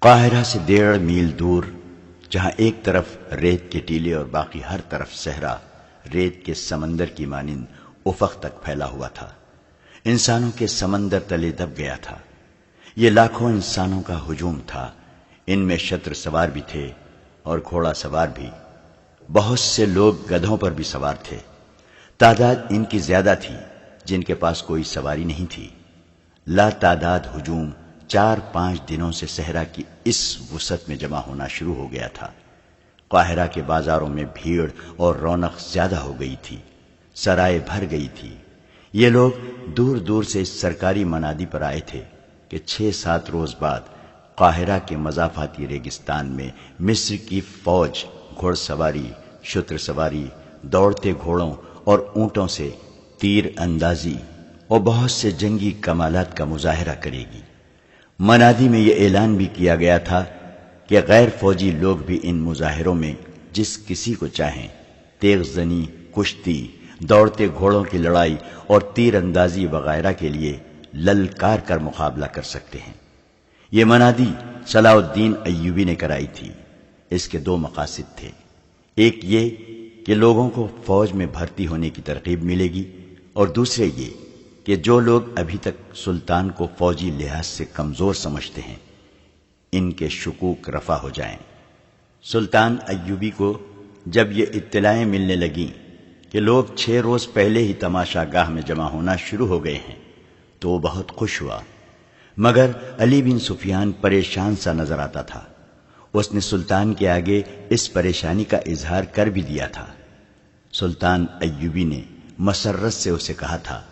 قاہرہ سے 1.5 میل دور، جہاں ایک طرف ریت کے ٹیلے اور باقی ہر طرف صحرا ریت کے سمندر کی مانند افق تک پھیلا ہوا تھا، انسانوں کے سمندر تلے دب گیا تھا۔ یہ لاکھوں انسانوں کا ہجوم تھا، ان میں شتر سوار بھی تھے اور گھوڑا سوار بھی، بہت سے لوگ گدھوں پر بھی سوار تھے۔ تعداد ان کی زیادہ تھی جن کے پاس کوئی سواری نہیں تھی۔ لا تعداد ہجوم 4-5 دنوں سے صحرا کی اس وسعت میں جمع ہونا شروع ہو گیا تھا۔ قاہرہ کے بازاروں میں بھیڑ اور رونق زیادہ ہو گئی تھی، سرائے بھر گئی تھی۔ یہ لوگ دور دور سے اس سرکاری منادی پر آئے تھے کہ 6-7 روز بعد قاہرہ کے مضافاتی ریگستان میں مصر کی فوج گھڑ سواری، شتر سواری، دوڑتے گھوڑوں اور اونٹوں سے تیر اندازی اور بہت سے جنگی کمالات کا مظاہرہ کرے گی۔ منادی میں یہ اعلان بھی کیا گیا تھا کہ غیر فوجی لوگ بھی ان مظاہروں میں جس کسی کو چاہیں تیغ زنی، کشتی، دوڑتے گھوڑوں کی لڑائی اور تیر اندازی وغیرہ کے لیے للکار کر مقابلہ کر سکتے ہیں۔ یہ منادی صلاح الدین ایوبی نے کرائی تھی۔ اس کے 2 مقاصد تھے، ایک یہ کہ لوگوں کو فوج میں بھرتی ہونے کی ترغیب ملے گی، اور دوسرے یہ کہ جو لوگ ابھی تک سلطان کو فوجی لحاظ سے کمزور سمجھتے ہیں ان کے شکوک رفع ہو جائیں۔ سلطان ایوبی کو جب یہ اطلاعیں ملنے لگیں کہ لوگ 6 روز پہلے ہی تماشا گاہ میں جمع ہونا شروع ہو گئے ہیں تو وہ بہت خوش ہوا، مگر علی بن سفیان پریشان سا نظر آتا تھا۔ اس نے سلطان کے آگے اس پریشانی کا اظہار کر بھی دیا تھا۔ سلطان ایوبی نے مسرت سے اسے کہا تھا،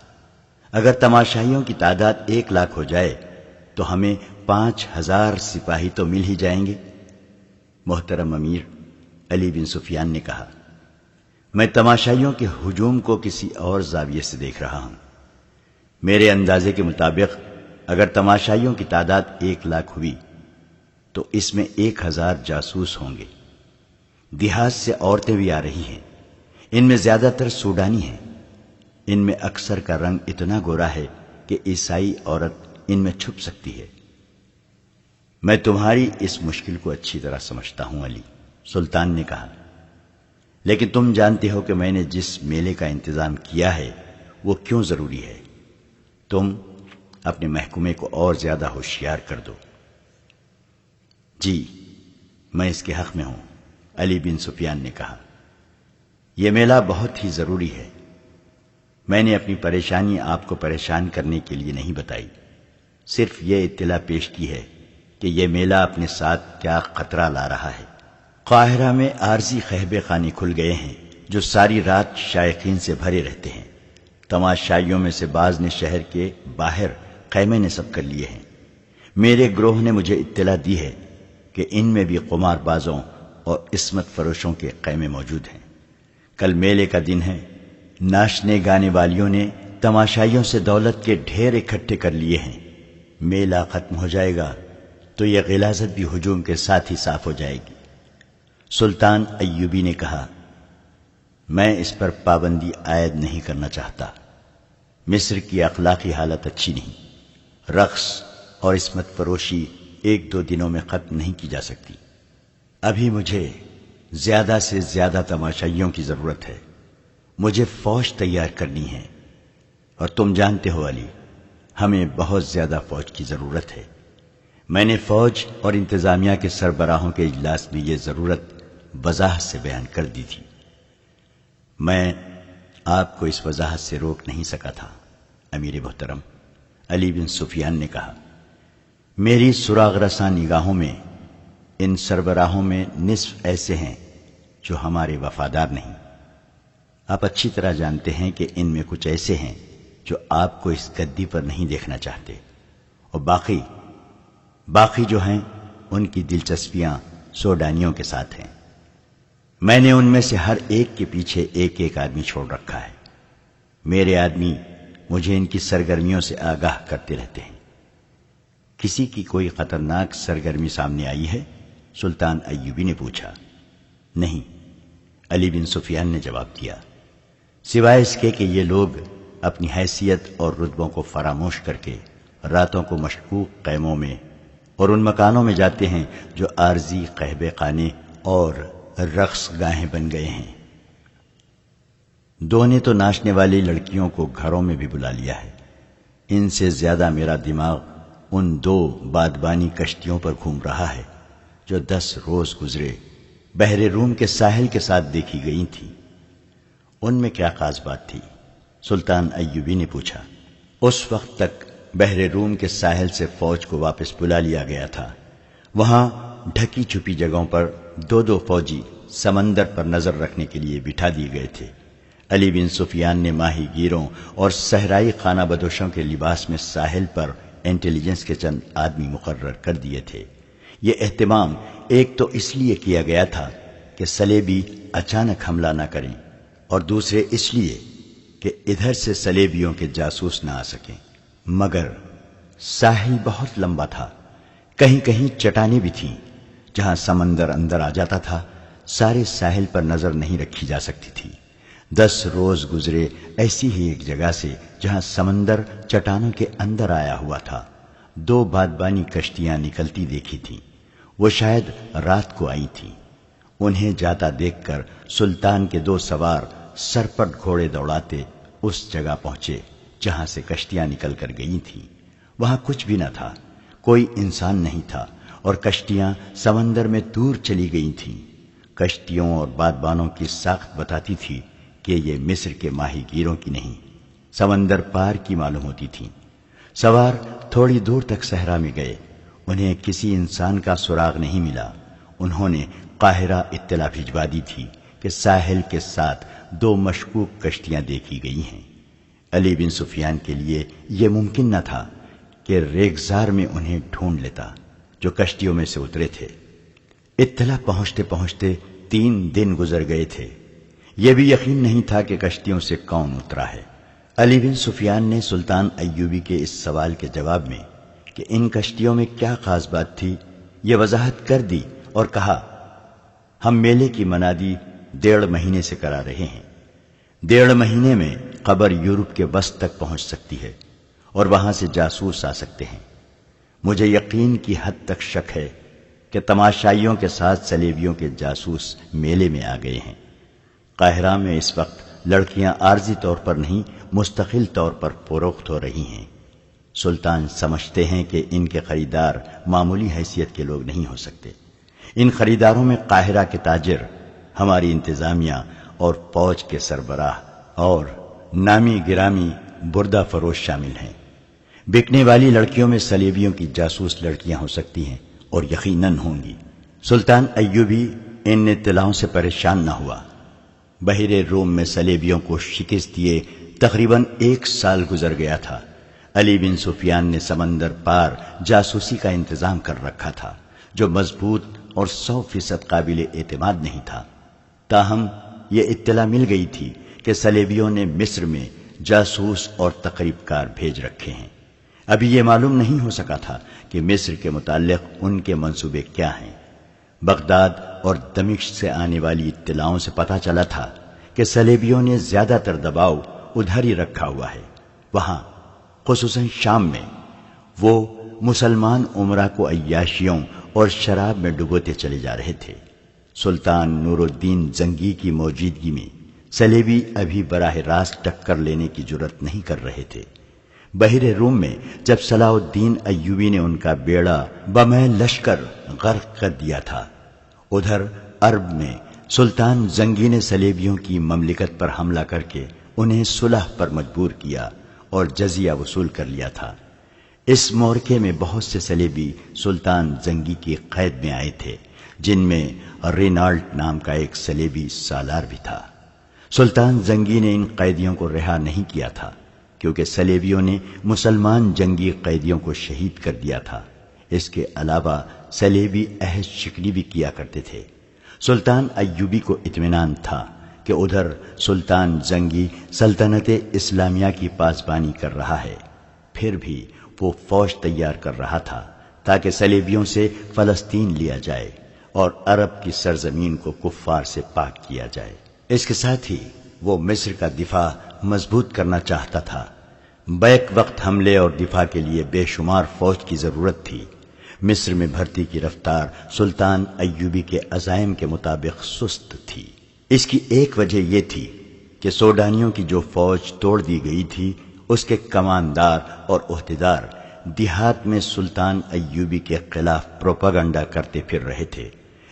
اگر تماشائیوں کی تعداد 1 لاکھ ہو جائے تو ہمیں 5000 سپاہی تو مل ہی جائیں گے۔ محترم امیر، علی بن سفیان نے کہا، میں تماشائیوں کے ہجوم کو کسی اور زاویے سے دیکھ رہا ہوں۔ میرے اندازے کے مطابق اگر تماشائیوں کی تعداد 1 لاکھ ہوئی تو اس میں 1000 جاسوس ہوں گے۔ دیہات سے عورتیں بھی آ رہی ہیں، ان میں زیادہ تر سوڈانی ہیں۔ ان میں اکثر کا رنگ اتنا گورا ہے کہ عیسائی عورت ان میں چھپ سکتی ہے۔ میں تمہاری اس مشکل کو اچھی طرح سمجھتا ہوں علی، سلطان نے کہا، لیکن تم جانتے ہو کہ میں نے جس میلے کا انتظام کیا ہے وہ کیوں ضروری ہے۔ تم اپنے محکومے کو اور زیادہ ہوشیار کر دو۔ جی، میں اس کے حق میں ہوں، علی بن سفیان نے کہا۔ یہ میلہ بہت ہی ضروری ہے۔ میں نے اپنی پریشانی آپ کو پریشان کرنے کے لیے نہیں بتائی، صرف یہ اطلاع پیش کی ہے کہ یہ میلہ اپنے ساتھ کیا خطرہ لا رہا ہے۔ قاہرہ میں عارضی خہبے خانے کھل گئے ہیں جو ساری رات شائقین سے بھرے رہتے ہیں۔ تماشائیوں میں سے بعض نے شہر کے باہر خیمے نصب کر لیے ہیں۔ میرے گروہ نے مجھے اطلاع دی ہے کہ ان میں بھی قمار بازوں اور عصمت فروشوں کے خیمے موجود ہیں۔ کل میلے کا دن ہے، ناچنے گانے والیوں نے تماشائیوں سے دولت کے ڈھیر اکٹھے کر لیے ہیں۔ میلہ ختم ہو جائے گا تو یہ غلاظت بھی ہجوم کے ساتھ ہی صاف ہو جائے گی۔ سلطان ایوبی نے کہا، میں اس پر پابندی عائد نہیں کرنا چاہتا۔ مصر کی اخلاقی حالت اچھی نہیں۔ رقص اور عصمت فروشی 1-2 دنوں میں ختم نہیں کی جا سکتی۔ ابھی مجھے زیادہ سے زیادہ تماشائیوں کی ضرورت ہے۔ مجھے فوج تیار کرنی ہے، اور تم جانتے ہو علی، ہمیں بہت زیادہ فوج کی ضرورت ہے۔ میں نے فوج اور انتظامیہ کے سربراہوں کے اجلاس میں یہ ضرورت وضاحت سے بیان کر دی تھی۔ میں آپ کو اس وضاحت سے روک نہیں سکا تھا امیر محترم، علی بن سفیان نے کہا۔ میری سراغ رساں نگاہوں میں ان سربراہوں میں نصف ایسے ہیں جو ہمارے وفادار نہیں۔ آپ اچھی طرح جانتے ہیں کہ ان میں کچھ ایسے ہیں جو آپ کو اس گدی پر نہیں دیکھنا چاہتے، اور باقی جو ہیں ان کی دلچسپیاں سوڈانیوں کے ساتھ ہیں۔ میں نے ان میں سے ہر ایک کے پیچھے 1 آدمی چھوڑ رکھا ہے۔ میرے آدمی مجھے ان کی سرگرمیوں سے آگاہ کرتے رہتے ہیں۔ کسی کی کوئی خطرناک سرگرمی سامنے آئی ہے؟ سلطان ایوبی نے پوچھا۔ نہیں، علی بن سفیان نے جواب دیا، سوائے اس کے کہ یہ لوگ اپنی حیثیت اور رتبوں کو فراموش کر کے راتوں کو مشکوک خیموں میں اور ان مکانوں میں جاتے ہیں جو عارضی قہبے خانے اور رقص گاہیں بن گئے ہیں۔ دو نے تو ناچنے والی لڑکیوں کو گھروں میں بھی بلا لیا ہے۔ ان سے زیادہ میرا دماغ ان دو بادبانی کشتیوں پر گھوم رہا ہے جو 10 روز گزرے بحر روم کے ساحل کے ساتھ دیکھی گئی تھی۔ ان میں کیا خاص بات تھی؟ سلطان ایوبی نے پوچھا۔ اس وقت تک بحر روم کے ساحل سے فوج کو واپس بلا لیا گیا تھا۔ وہاں ڈھکی چھپی جگہوں پر 2 فوجی سمندر پر نظر رکھنے کے لیے بٹھا دیے گئے تھے۔ علی بن سفیان نے ماہی گیروں اور صحرائی خانہ بدوشوں کے لباس میں ساحل پر انٹیلیجنس کے چند آدمی مقرر کر دیے تھے۔ یہ اہتمام ایک تو اس لیے کیا گیا تھا کہ صلیبی اچانک حملہ نہ کریں، اور دوسرے اس لیے کہ ادھر سے صلیبیوں کے جاسوس نہ آ سکیں۔ مگر ساحل بہت لمبا تھا، کہیں کہیں چٹانیں بھی تھیں جہاں سمندر اندر آ جاتا تھا۔ سارے ساحل پر نظر نہیں رکھی جا سکتی تھی۔ 10 روز گزرے ایسی ہی ایک جگہ سے جہاں سمندر چٹانوں کے اندر آیا ہوا تھا۔ 2 بادبانی کشتیاں نکلتی دیکھی تھیں، وہ شاید رات کو آئی تھیں۔ انہیں جاتا دیکھ کر سلطان کے 2 سوار سرپٹ گھوڑے دوڑاتے اس جگہ پہنچے جہاں سے کشتیاں نکل کر گئی تھیں۔ وہاں کچھ بھی نہ تھا، کوئی انسان نہیں تھا، اور کشتیاں سمندر میں دور چلی گئی تھیں۔ کشتیوں اور بادبانوں کی ساخت بتاتی تھی کہ یہ مصر کے ماہی گیروں کی نہیں، سمندر پار کی معلوم ہوتی تھیں۔ سوار تھوڑی دور تک صحرا میں گئے، انہیں کسی انسان کا سراغ نہیں ملا۔ انہوں نے قاہرہ اطلاع بھجوا دی تھی کہ ساحل کے ساتھ 2 مشکوک کشتیاں دیکھی گئی ہیں۔ علی بن سفیان کے لیے یہ ممکن نہ تھا کہ ریگزار میں انہیں ڈھونڈ لیتا جو کشتیوں میں سے اترے تھے۔ اطلاع پہنچتے پہنچتے 3 دن گزر گئے تھے۔ یہ بھی یقین نہیں تھا کہ کشتیوں سے کون اترا ہے۔ علی بن سفیان نے سلطان ایوبی کے اس سوال کے جواب میں کہ ان کشتیوں میں کیا خاص بات تھی یہ وضاحت کر دی اور کہا، ہم میلے کی منادی 1.5 مہینے سے کرا رہے ہیں۔ 1.5 مہینے میں خبر یورپ کے وسط تک پہنچ سکتی ہے اور وہاں سے جاسوس آ سکتے ہیں۔ مجھے یقین کی حد تک شک ہے کہ تماشائیوں کے ساتھ صلیبیوں کے جاسوس میلے میں آ گئے ہیں۔ قاہرہ میں اس وقت لڑکیاں عارضی طور پر نہیں مستقل طور پر فروخت ہو رہی ہیں۔ سلطان سمجھتے ہیں کہ ان کے خریدار معمولی حیثیت کے لوگ نہیں ہو سکتے۔ ان خریداروں میں قاہرہ کے تاجر، ہماری انتظامیہ اور فوج کے سربراہ اور نامی گرامی بردہ فروش شامل ہیں۔ بکنے والی لڑکیوں میں صلیبیوں کی جاسوس لڑکیاں ہو سکتی ہیں اور یقیناً ہوں گی۔ سلطان ایوبی ان اطلاعوں سے پریشان نہ ہوا۔ بحر روم میں صلیبیوں کو شکست دیے تقریباً 1 سال گزر گیا تھا۔ علی بن سفیان نے سمندر پار جاسوسی کا انتظام کر رکھا تھا جو مضبوط اور 100% قابل اعتماد نہیں تھا۔ تاہم یہ اطلاع مل گئی تھی کہ صلیبیوں نے مصر میں جاسوس اور تقریب کار بھیج رکھے ہیں۔ ابھی یہ معلوم نہیں ہو سکا تھا کہ مصر کے متعلق ان کے منصوبے کیا ہیں۔ بغداد اور دمشق سے آنے والی اطلاعوں سے پتہ چلا تھا کہ صلیبیوں نے زیادہ تر دباؤ ادھر ہی رکھا ہوا ہے۔ وہاں خصوصاً شام میں وہ مسلمان عمرہ کو عیاشیوں اور شراب میں ڈبوتے چلے جا رہے تھے۔ سلطان نور الدین زنگی کی موجودگی میں صلیبی ابھی براہ راست ٹکر لینے کی جرت نہیں کر رہے تھے۔ بحر روم میں جب صلاح الدین ایوبی نے ان کا بیڑا بمہ لشکر غرق کر دیا تھا، ادھر عرب میں سلطان زنگی نے صلیبیوں کی مملکت پر حملہ کر کے انہیں صلح پر مجبور کیا اور جزیہ وصول کر لیا تھا۔ اس مورکے میں بہت سے صلیبی سلطان زنگی کی قید میں آئے تھے، جن میں رینالڈ نام کا ایک صلیبی سالار بھی تھا۔ سلطان زنگی نے ان قیدیوں کو رہا نہیں کیا تھا کیونکہ صلیبیوں نے مسلمان جنگی قیدیوں کو شہید کر دیا تھا۔ اس کے علاوہ صلیبی عہد شکنی بھی کیا کرتے تھے۔ سلطان ایوبی کو اطمینان تھا کہ ادھر سلطان زنگی سلطنت اسلامیہ کی پاسبانی کر رہا ہے، پھر بھی وہ فوج تیار کر رہا تھا تاکہ صلیبیوں سے فلسطین لیا جائے اور عرب کی سرزمین کو کفار سے پاک کیا جائے۔ اس کے ساتھ ہی وہ مصر کا دفاع مضبوط کرنا چاہتا تھا۔ بیک وقت حملے اور دفاع کے لیے بے شمار فوج کی ضرورت تھی۔ مصر میں بھرتی کی رفتار سلطان ایوبی کے عزائم کے مطابق سست تھی۔ اس کی ایک وجہ یہ تھی کہ سوڈانیوں کی جو فوج توڑ دی گئی تھی، اس کے کماندار اور عہدیدار دیہات میں سلطان ایوبی کے خلاف پروپیگنڈا کرتے پھر رہے تھے۔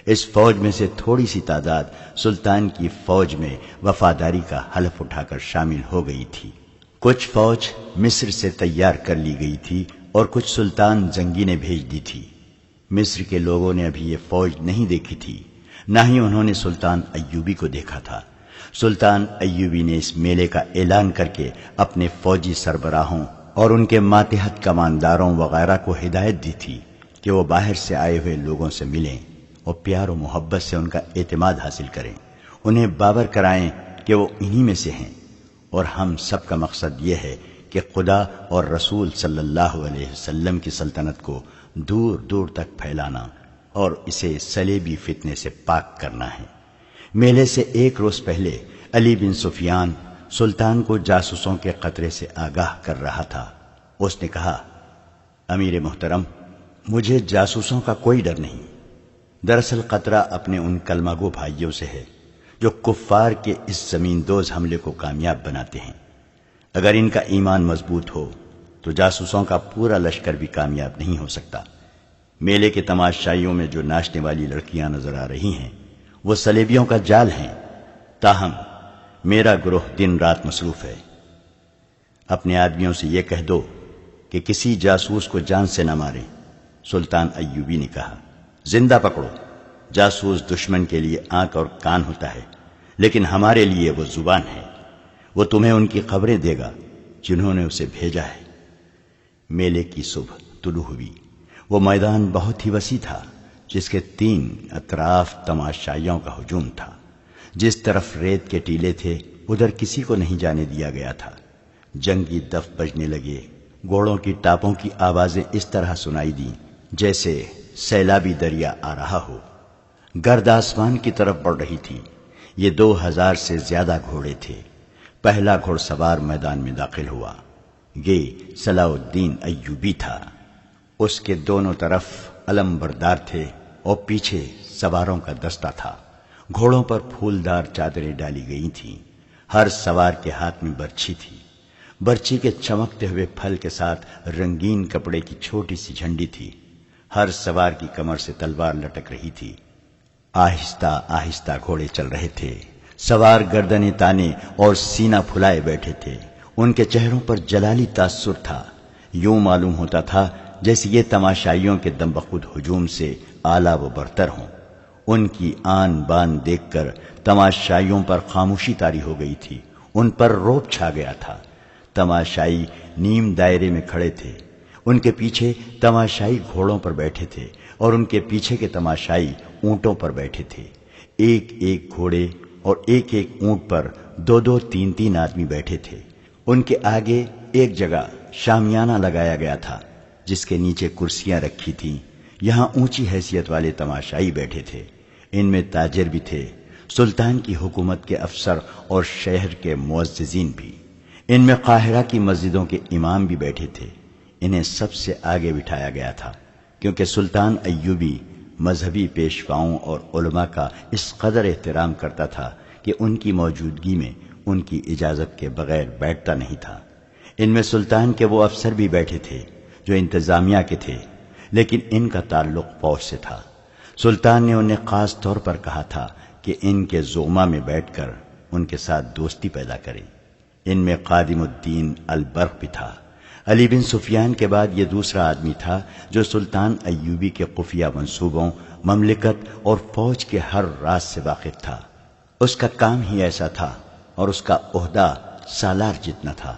اس فوج میں سے تھوڑی سی تعداد سلطان کی فوج میں وفاداری کا حلف اٹھا کر شامل ہو گئی تھی۔ کچھ فوج مصر سے تیار کر لی گئی تھی اور کچھ سلطان زنگی نے بھیج دی تھی۔ مصر کے لوگوں نے ابھی یہ فوج نہیں دیکھی تھی، نہ ہی انہوں نے سلطان ایوبی کو دیکھا تھا۔ سلطان ایوبی نے اس میلے کا اعلان کر کے اپنے فوجی سربراہوں اور ان کے ماتحت کمانداروں وغیرہ کو ہدایت دی تھی کہ وہ باہر سے آئے ہوئے لوگوں سے ملیں اور پیار و محبت سے ان کا اعتماد حاصل کریں، انہیں باور کرائیں کہ وہ انہی میں سے ہیں، اور ہم سب کا مقصد یہ ہے کہ خدا اور رسول صلی اللہ علیہ وسلم کی سلطنت کو دور دور تک پھیلانا اور اسے صلیبی فتنے سے پاک کرنا ہے۔ میلے سے ایک روز پہلے علی بن سفیان سلطان کو جاسوسوں کے خطرے سے آگاہ کر رہا تھا۔ اس نے کہا، امیر محترم، مجھے جاسوسوں کا کوئی ڈر نہیں۔ دراصل خطرہ اپنے ان کلمہ گو بھائیوں سے ہے جو کفار کے اس زمین دوز حملے کو کامیاب بناتے ہیں۔ اگر ان کا ایمان مضبوط ہو تو جاسوسوں کا پورا لشکر بھی کامیاب نہیں ہو سکتا۔ میلے کے تماشائیوں میں جو ناچنے والی لڑکیاں نظر آ رہی ہیں وہ صلیبیوں کا جال ہیں، تاہم میرا گروہ دن رات مصروف ہے۔ اپنے آدمیوں سے یہ کہہ دو کہ کسی جاسوس کو جان سے نہ ماریں۔ سلطان ایوبی نے کہا، زندہ پکڑو۔ جاسوس دشمن کے لیے آنکھ اور کان ہوتا ہے، لیکن ہمارے لیے وہ زبان ہے۔ وہ تمہیں ان کی خبریں دے گا جنہوں نے اسے بھیجا ہے۔ میلے کی صبح طلوع ہوئی۔ وہ میدان بہت ہی وسیع تھا جس کے 3 اطراف تماشائیوں کا ہجوم تھا۔ جس طرف ریت کے ٹیلے تھے ادھر کسی کو نہیں جانے دیا گیا تھا۔ جنگی دف بجنے لگے، گھوڑوں کی ٹاپوں کی آوازیں اس طرح سنائی دیں جیسے سیلابی دریا آ رہا ہو۔ گرد آسمان کی طرف بڑھ رہی تھی۔ یہ 2000 سے زیادہ گھوڑے تھے۔ پہلا گھوڑ سوار میدان میں داخل ہوا۔ یہ صلاح الدین ایوبی تھا۔ اس کے دونوں طرف علم بردار تھے اور پیچھے سواروں کا دستہ تھا۔ گھوڑوں پر پھولدار چادریں ڈالی گئی تھیں۔ ہر سوار کے ہاتھ میں برچھی تھی۔ برچھی کے چمکتے ہوئے پھل کے ساتھ رنگین کپڑے کی چھوٹی سی جھنڈی تھی۔ ہر سوار کی کمر سے تلوار لٹک رہی تھی۔ آہستہ آہستہ گھوڑے چل رہے تھے۔ سوار گردنیں تانے اور سینہ پھلائے بیٹھے تھے۔ ان کے چہروں پر جلالی تاثر تھا۔ یوں معلوم ہوتا تھا جیسے یہ تماشائیوں کے دم بخود ہجوم سے اعلیٰ و برتر ہوں۔ ان کی آن بان دیکھ کر تماشائیوں پر خاموشی طاری ہو گئی تھی۔ ان پر رعب چھا گیا تھا۔ تماشائی نیم دائرے میں کھڑے تھے۔ ان کے پیچھے تماشائی گھوڑوں پر بیٹھے تھے اور ان کے پیچھے کے تماشائی اونٹوں پر بیٹھے تھے۔ ایک ایک گھوڑے اور ایک ایک اونٹ پر 2-2 3-3 آدمی بیٹھے تھے۔ ان کے آگے ایک جگہ شامیانہ لگایا گیا تھا جس کے نیچے کرسیاں رکھی تھیں۔ یہاں اونچی حیثیت والے تماشائی بیٹھے تھے۔ ان میں تاجر بھی تھے، سلطان کی حکومت کے افسر اور شہر کے معززین بھی۔ ان میں قاہرہ کی مسجدوں کے امام بھی بیٹھے تھے۔ انہیں سب سے آگے بٹھایا گیا تھا کیونکہ سلطان ایوبی مذہبی پیشواؤں اور علماء کا اس قدر احترام کرتا تھا کہ ان کی موجودگی میں ان کی اجازت کے بغیر بیٹھتا نہیں تھا۔ ان میں سلطان کے وہ افسر بھی بیٹھے تھے جو انتظامیہ کے تھے، لیکن ان کا تعلق فوج سے تھا۔ سلطان نے انہیں خاص طور پر کہا تھا کہ ان کے زعما میں بیٹھ کر ان کے ساتھ دوستی پیدا کریں۔ ان میں قادم الدین البرق بھی تھا۔ علی بن سفیان کے بعد یہ دوسرا آدمی تھا جو سلطان ایوبی کے خفیہ منصوبوں، مملکت اور فوج کے ہر راز سے واقف تھا۔ اس کا کام ہی ایسا تھا اور اس کا عہدہ سالار جتنا تھا۔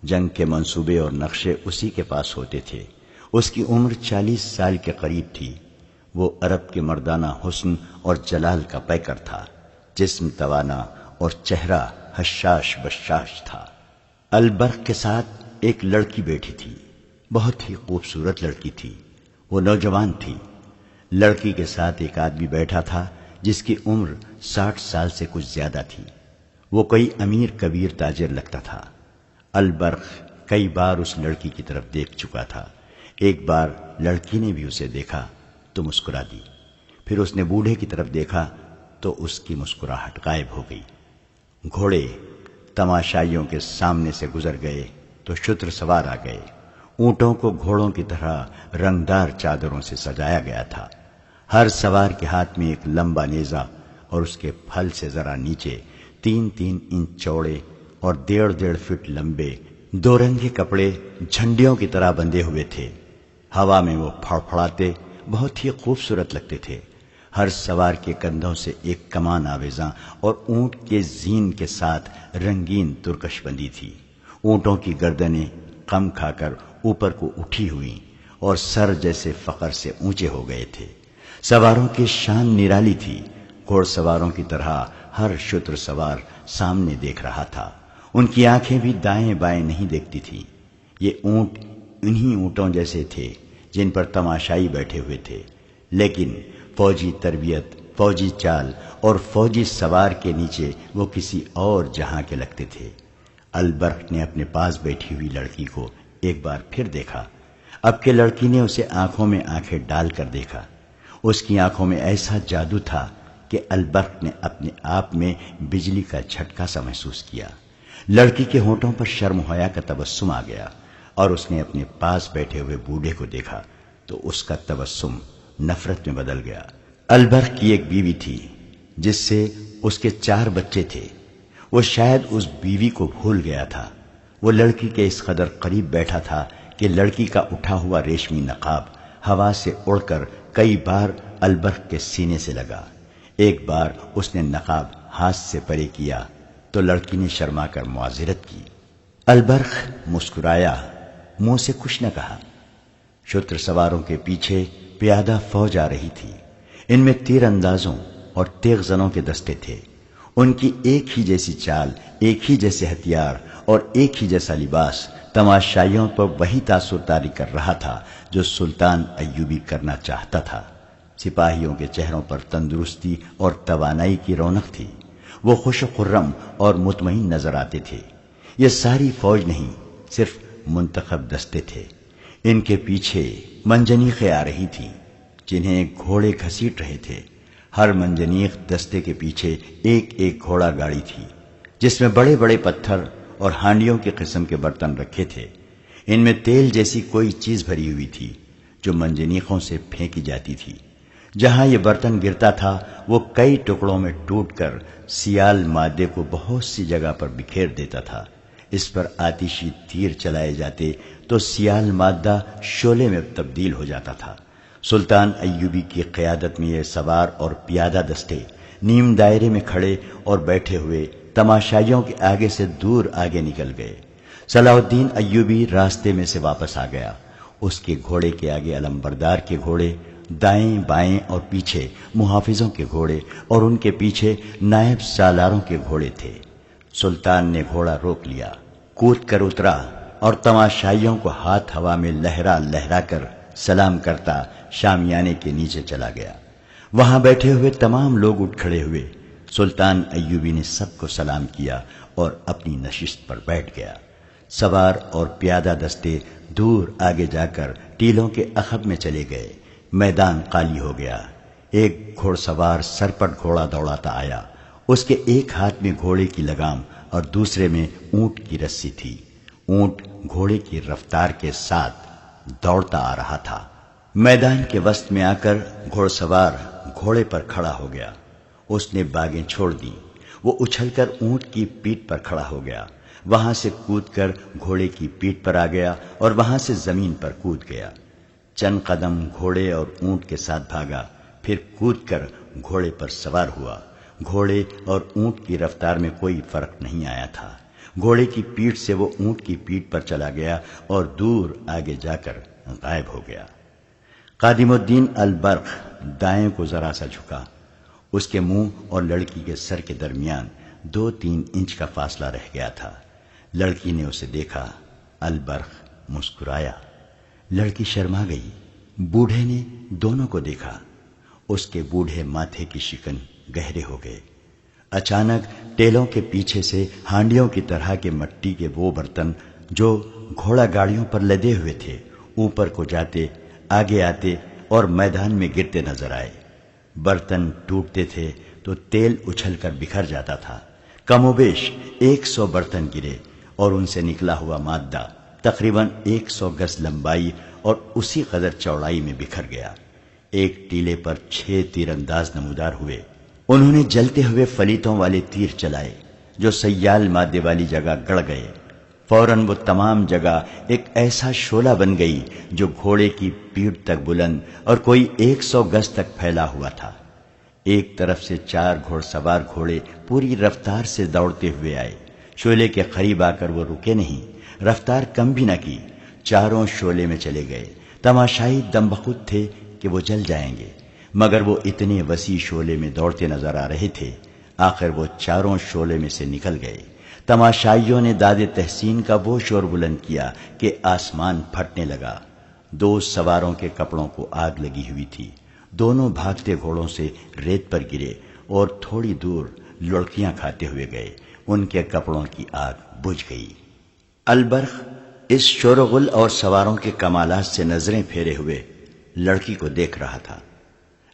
جنگ کے منصوبے اور نقشے اسی کے پاس ہوتے تھے۔ اس کی عمر 40 سال کے قریب تھی۔ وہ عرب کے مردانہ حسن اور جلال کا پیکر تھا۔ جسم توانا اور چہرہ حشاش بشاش تھا۔ البرق کے ساتھ ایک لڑکی بیٹھی تھی، بہت ہی خوبصورت لڑکی تھی۔ وہ نوجوان تھی۔ لڑکی کے ساتھ ایک آدمی بیٹھا تھا جس کی عمر 60 سال سے کچھ زیادہ تھی۔ وہ کوئی امیر کبیر تاجر لگتا تھا۔ البرق کئی بار اس لڑکی کی طرف دیکھ چکا تھا۔ ایک بار لڑکی نے بھی اسے دیکھا تو مسکرا دی، پھر اس نے بوڑھے کی طرف دیکھا تو اس کی مسکراہٹ غائب ہو گئی۔ گھوڑے تماشائیوں کے سامنے سے گزر گئے تو شتر سوار آ گئے۔ اونٹوں کو گھوڑوں کی طرح رنگدار چادروں سے سجایا گیا تھا۔ ہر سوار کے ہاتھ میں ایک لمبا نیزہ اور اس کے پھل سے ذرا نیچے 3-3 انچ چوڑے اور 1.5 فٹ لمبے 2 رنگے کپڑے جھنڈیوں کی طرح بندھے ہوئے تھے۔ ہوا میں وہ پھڑپھڑاتے بہت ہی خوبصورت لگتے تھے۔ ہر سوار کے کندھوں سے ایک کمان آویزاں اور اونٹ کے زین کے ساتھ رنگین ترکش بندی تھی۔ اونٹوں کی گردنیں قم کھا کر اوپر کو اٹھی ہوئی اور سر جیسے فخر سے اونچے ہو گئے تھے۔ سواروں کی شان نرالی تھی۔ گھوڑ سواروں کی طرح ہر شتر سوار سامنے دیکھ رہا تھا۔ ان کی آنکھیں بھی دائیں بائیں نہیں دیکھتی تھی۔ یہ اونٹ انہی اونٹوں جیسے تھے جن پر تماشائی بیٹھے ہوئے تھے، لیکن فوجی تربیت، فوجی چال اور فوجی سوار کے نیچے وہ کسی اور جہاں کے لگتے تھے۔ البرخ نے اپنے پاس بیٹھی ہوئی لڑکی کو ایک بار پھر دیکھا۔ اب کہ لڑکی نے اسے آنکھوں میں آنکھیں ڈال کر دیکھا۔ اس کی آنکھوں میں ایسا جادو تھا کہ البرخ نے اپنے آپ میں بجلی کا جھٹکا سا محسوس کیا۔ لڑکی کے ہونٹوں پر شرم و حیا کا تبسم آ گیا اور اس نے اپنے پاس بیٹھے ہوئے بوڑھے کو دیکھا تو اس کا تبسم نفرت میں بدل گیا۔ البرخ کی ایک بیوی تھی جس سے اس کے 4 بچے تھے۔ وہ شاید اس بیوی کو بھول گیا تھا۔ وہ لڑکی کے اس قدر قریب بیٹھا تھا کہ لڑکی کا اٹھا ہوا ریشمی نقاب ہوا سے اڑ کر کئی بار البرخ کے سینے سے لگا۔ ایک بار اس نے نقاب ہاتھ سے پرے کیا تو لڑکی نے شرما کر معذرت کی۔ البرخ مسکرایا، منہ سے کچھ نہ کہا۔ شتر سواروں کے پیچھے پیادہ فوج آ رہی تھی۔ ان میں تیر اندازوں اور تیغ زنوں کے دستے تھے۔ ان کی ایک ہی جیسی چال، ایک ہی جیسے ہتھیار اور ایک ہی جیسا لباس تماشائیوں پر وہی تاثر طاری کر رہا تھا جو سلطان ایوبی کرنا چاہتا تھا۔ سپاہیوں کے چہروں پر تندرستی اور توانائی کی رونق تھی۔ وہ خوش و خرم اور مطمئن نظر آتے تھے۔ یہ ساری فوج نہیں، صرف منتخب دستے تھے۔ ان کے پیچھے منجنیقیں آ رہی تھیں جنہیں گھوڑے گھسیٹ رہے تھے۔ ہر منجنیق دستے کے پیچھے ایک ایک گھوڑا گاڑی تھی جس میں بڑے بڑے پتھر اور ہانڈیوں کے قسم کے برتن رکھے تھے۔ ان میں تیل جیسی کوئی چیز بھری ہوئی تھی جو منجنیقوں سے پھینکی جاتی تھی۔ جہاں یہ برتن گرتا تھا وہ کئی ٹکڑوں میں ٹوٹ کر سیال مادے کو بہت سی جگہ پر بکھیر دیتا تھا۔ اس پر آتشی تیر چلائے جاتے تو سیال مادہ شعلے میں تبدیل ہو جاتا تھا۔ سلطان ایوبی کی قیادت میں یہ سوار اور پیادہ دستے نیم دائرے میں کھڑے اور بیٹھے ہوئے تماشائیوں کے آگے سے دور آگے نکل گئے۔ صلاح الدین ایوبی راستے میں سے واپس آ گیا۔ اس کے گھوڑے کے آگے علمبردار کے گھوڑے، دائیں بائیں اور پیچھے محافظوں کے گھوڑے اور ان کے پیچھے نائب سالاروں کے گھوڑے تھے۔ سلطان نے گھوڑا روک لیا، کود کر اترا اور تماشائیوں کو ہاتھ ہوا میں لہرا لہرا کر سلام کرتا شامیانے کے نیچے چلا گیا۔ وہاں بیٹھے ہوئے تمام لوگ اٹھ کھڑے ہوئے۔ سلطان ایوبی نے سب کو سلام کیا اور اپنی نشست پر بیٹھ گیا۔ سوار اور پیادہ دستے دور آگے جا کر ٹیلوں کے عقب میں چلے گئے۔ میدان خالی ہو گیا۔ ایک گھوڑ سوار سرپٹ گھوڑا دوڑاتا آیا۔ اس کے ایک ہاتھ میں گھوڑے کی لگام اور دوسرے میں اونٹ کی رسی تھی۔ اونٹ گھوڑے کی رفتار کے ساتھ دوڑتا آ رہا تھا۔ میدان کے وسط میں آ کر گھوڑ سوار گھوڑے پر کھڑا ہو گیا۔ اس نے باگیں چھوڑ دیں۔ وہ اچھل کر اونٹ کی پیٹھ پر کھڑا ہو گیا۔ وہاں سے کود کر گھوڑے کی پیٹھ پر آ گیا اور وہاں سے زمین پر کود گیا۔ چند قدم گھوڑے اور اونٹ کے ساتھ بھاگا، پھر کود کر گھوڑے پر سوار ہوا۔ گھوڑے اور اونٹ کی رفتار میں کوئی فرق نہیں آیا تھا۔ گھوڑے کی پیٹھ سے وہ اونٹ کی پیٹھ پر چلا گیا اور دور آگے جا کر غائب ہو گیا۔ قادم الدین البرخ دائیں کو ذرا سا جھکا۔ اس کے منہ اور لڑکی کے سر کے درمیان 2-3 انچ کا فاصلہ رہ گیا تھا۔ لڑکی نے اسے دیکھا۔ البرخ مسکرایا۔ لڑکی شرما گئی۔ بوڑھے نے دونوں کو دیکھا۔ اس کے بوڑھے ماتھے کی شکن گہرے ہو گئے۔ اچانک ٹیلوں کے پیچھے سے ہانڈیوں کی طرح کے مٹی کے وہ برتن جو گھوڑا گاڑیوں پر لدے ہوئے تھے اوپر کو جاتے، آگے آتے اور میدان میں گرتے نظر آئے۔ برتن ٹوٹتے تھے تو تیل اچھل کر بکھر جاتا تھا۔ کم و بیش 100 برتن گرے اور ان سے نکلا ہوا مادہ تقریباً 100 گز لمبائی اور اسی قدر چوڑائی میں بکھر گیا۔ ایک ٹیلے پر 6 تیر انداز نمودار ہوئے۔ انہوں نے جلتے ہوئے فلیتوں والے تیر چلائے جو سیال مادے والی جگہ گڑ گئے۔ فوراً وہ تمام جگہ ایک ایسا شعلہ بن گئی جو گھوڑے کی پیٹھ تک بلند اور کوئی 100 گز تک پھیلا ہوا تھا۔ ایک طرف سے 4 گھوڑ سوار گھوڑے پوری رفتار سے دوڑتے ہوئے آئے۔ شعلے کے قریب آ کر وہ رکے نہیں، رفتار کم بھی نہ کی، چاروں شعلے میں چلے گئے۔ تماشائی دم بخود تھے کہ وہ جل جائیں گے، مگر وہ اتنے وسیع شعلے میں دوڑتے نظر آ رہے تھے۔ آخر وہ چاروں شعلے میں سے نکل گئے۔ تماشائیوں نے داد تحسین کا وہ شور بلند کیا کہ آسمان پھٹنے لگا۔ 2 سواروں کے کپڑوں کو آگ لگی ہوئی تھی۔ دونوں بھاگتے گھوڑوں سے ریت پر گرے اور تھوڑی دور لڑکیاں کھاتے ہوئے گئے۔ ان کے کپڑوں کی آگ بجھ گئی۔ البرخ اس شور و غل اور سواروں کے کمالات سے نظریں پھیرے ہوئے لڑکی کو دیکھ رہا تھا۔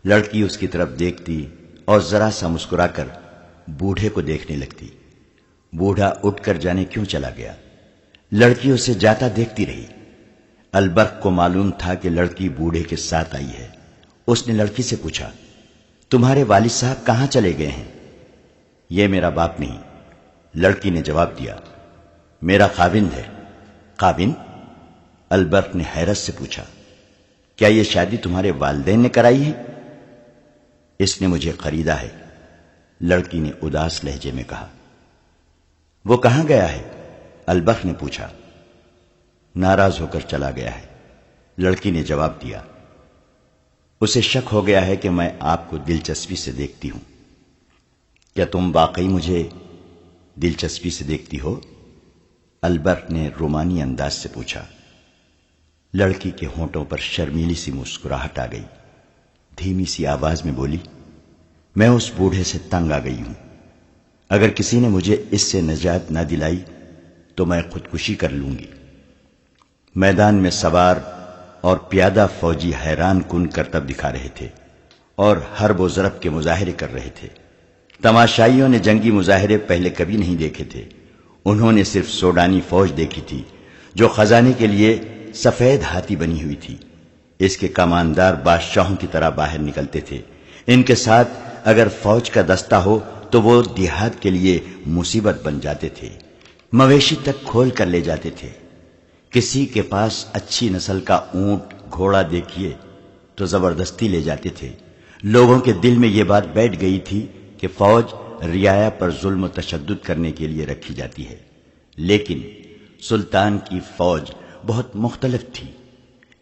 لڑکی اس کی طرف دیکھتی اور ذرا سا مسکرا کر بوڑھے کو دیکھنے لگتی۔ بوڑھا اٹھ کر جانے کیوں چلا گیا۔ لڑکی اسے جاتا دیکھتی رہی۔ البرخ کو معلوم تھا کہ لڑکی بوڑھے کے ساتھ آئی ہے۔ اس نے لڑکی سے پوچھا، تمہارے والد صاحب کہاں چلے گئے ہیں؟ یہ میرا باپ نہیں، لڑکی نے جواب دیا، میرا خاوند ہے۔ خاوند؟ البرخ نے حیرت سے پوچھا، کیا یہ شادی تمہارے والدین نے کرائی ہے؟ اس نے مجھے خریدا ہے، لڑکی نے اداس لہجے میں کہا۔ وہ کہاں گیا ہے؟ البرخ نے پوچھا۔ ناراض ہو کر چلا گیا ہے، لڑکی نے جواب دیا۔ اسے شک ہو گیا ہے کہ میں آپ کو دلچسپی سے دیکھتی ہوں۔ کیا تم واقعی مجھے دلچسپی سے دیکھتی ہو؟ البرخ نے رومانی انداز سے پوچھا۔ لڑکی کے ہونٹوں پر شرمیلی سی مسکراہٹ آ گئی۔ دھیمی سی آواز میں بولی، میں اس بوڑھے سے تنگ آ گئی ہوں۔ اگر کسی نے مجھے اس سے نجات نہ دلائی تو میں خودکشی کر لوں گی۔ میدان میں سوار اور پیادہ فوجی حیران کن کرتب دکھا رہے تھے اور حرب و ضرب کے مظاہرے کر رہے تھے۔ تماشائیوں نے جنگی مظاہرے پہلے کبھی نہیں دیکھے تھے۔ انہوں نے صرف سوڈانی فوج دیکھی تھی جو خزانے کے لیے سفید ہاتھی بنی ہوئی تھی۔ اس کے کماندار بادشاہوں کی طرح باہر نکلتے تھے۔ ان کے ساتھ اگر فوج کا دستہ ہو تو وہ دیہات کے لیے مصیبت بن جاتے تھے۔ مویشی تک کھول کر لے جاتے تھے۔ کسی کے پاس اچھی نسل کا اونٹ گھوڑا دیکھیے تو زبردستی لے جاتے تھے۔ لوگوں کے دل میں یہ بات بیٹھ گئی تھی کہ فوج رعایا پر ظلم و تشدد کرنے کے لیے رکھی جاتی ہے، لیکن سلطان کی فوج بہت مختلف تھی۔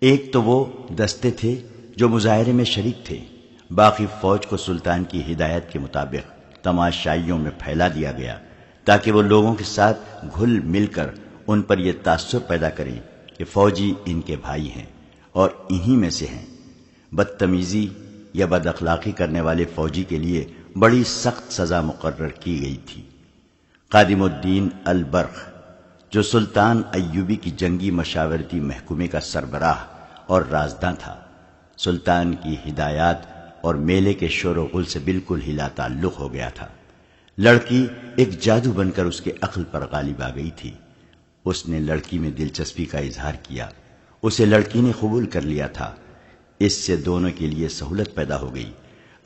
ایک تو وہ دستے تھے جو مظاہرے میں شریک تھے، باقی فوج کو سلطان کی ہدایت کے مطابق تماشائیوں میں پھیلا دیا گیا تاکہ وہ لوگوں کے ساتھ گھل مل کر ان پر یہ تاثر پیدا کریں کہ فوجی ان کے بھائی ہیں اور انہی میں سے ہیں۔ بدتمیزی یا بد اخلاقی کرنے والے فوجی کے لیے بڑی سخت سزا مقرر کی گئی تھی۔ خادم الدین البرخ جو سلطان ایوبی کی جنگی مشاورتی محکمے کا سربراہ اور رازداں تھا، سلطان کی ہدایات اور میلے کے شور و غل سے بالکل ہی لا تعلق ہو گیا تھا۔ لڑکی ایک جادو بن کر اس کے عقل پر غالب آ گئی تھی۔ اس نے لڑکی میں دلچسپی کا اظہار کیا، اسے لڑکی نے قبول کر لیا تھا۔ اس سے دونوں کے لیے سہولت پیدا ہو گئی۔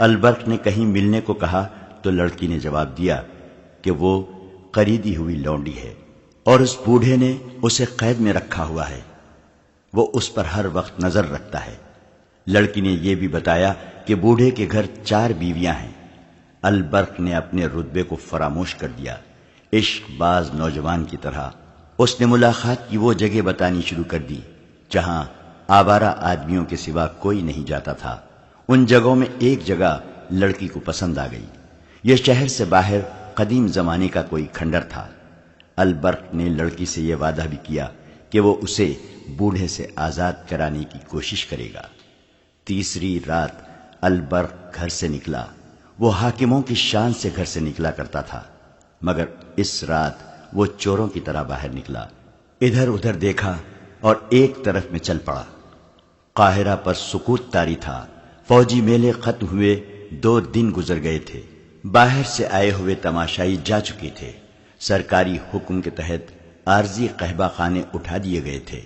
البرخ نے کہیں ملنے کو کہا تو لڑکی نے جواب دیا کہ وہ خریدی ہوئی لونڈی ہے اور اس بوڑھے نے اسے قید میں رکھا ہوا ہے، وہ اس پر ہر وقت نظر رکھتا ہے۔ لڑکی نے یہ بھی بتایا کہ بوڑھے کے گھر 4 بیویاں ہیں۔ البرخ نے اپنے رتبے کو فراموش کر دیا۔ عشق باز نوجوان کی طرح اس نے ملاقات کی وہ جگہ بتانی شروع کر دی جہاں آوارہ آدمیوں کے سوا کوئی نہیں جاتا تھا۔ ان جگہوں میں ایک جگہ لڑکی کو پسند آ گئی۔ یہ شہر سے باہر قدیم زمانے کا کوئی کھنڈر تھا۔ البرخ نے لڑکی سے یہ وعدہ بھی کیا کہ وہ اسے بوڑھے سے آزاد کرانے کی کوشش کرے گا۔ تیسری رات البرخ گھر سے نکلا۔ وہ حاکموں کی شان سے گھر سے نکلا کرتا تھا، مگر اس رات وہ چوروں کی طرح باہر نکلا۔ ادھر ادھر دیکھا اور ایک طرف میں چل پڑا۔ قاہرہ پر سکوت طاری تھا۔ فوجی میلے ختم ہوئے 2 دن گزر گئے تھے۔ باہر سے آئے ہوئے تماشائی جا چکے تھے۔ سرکاری حکم کے تحت عارضی قہبہ خانے اٹھا دیے گئے تھے۔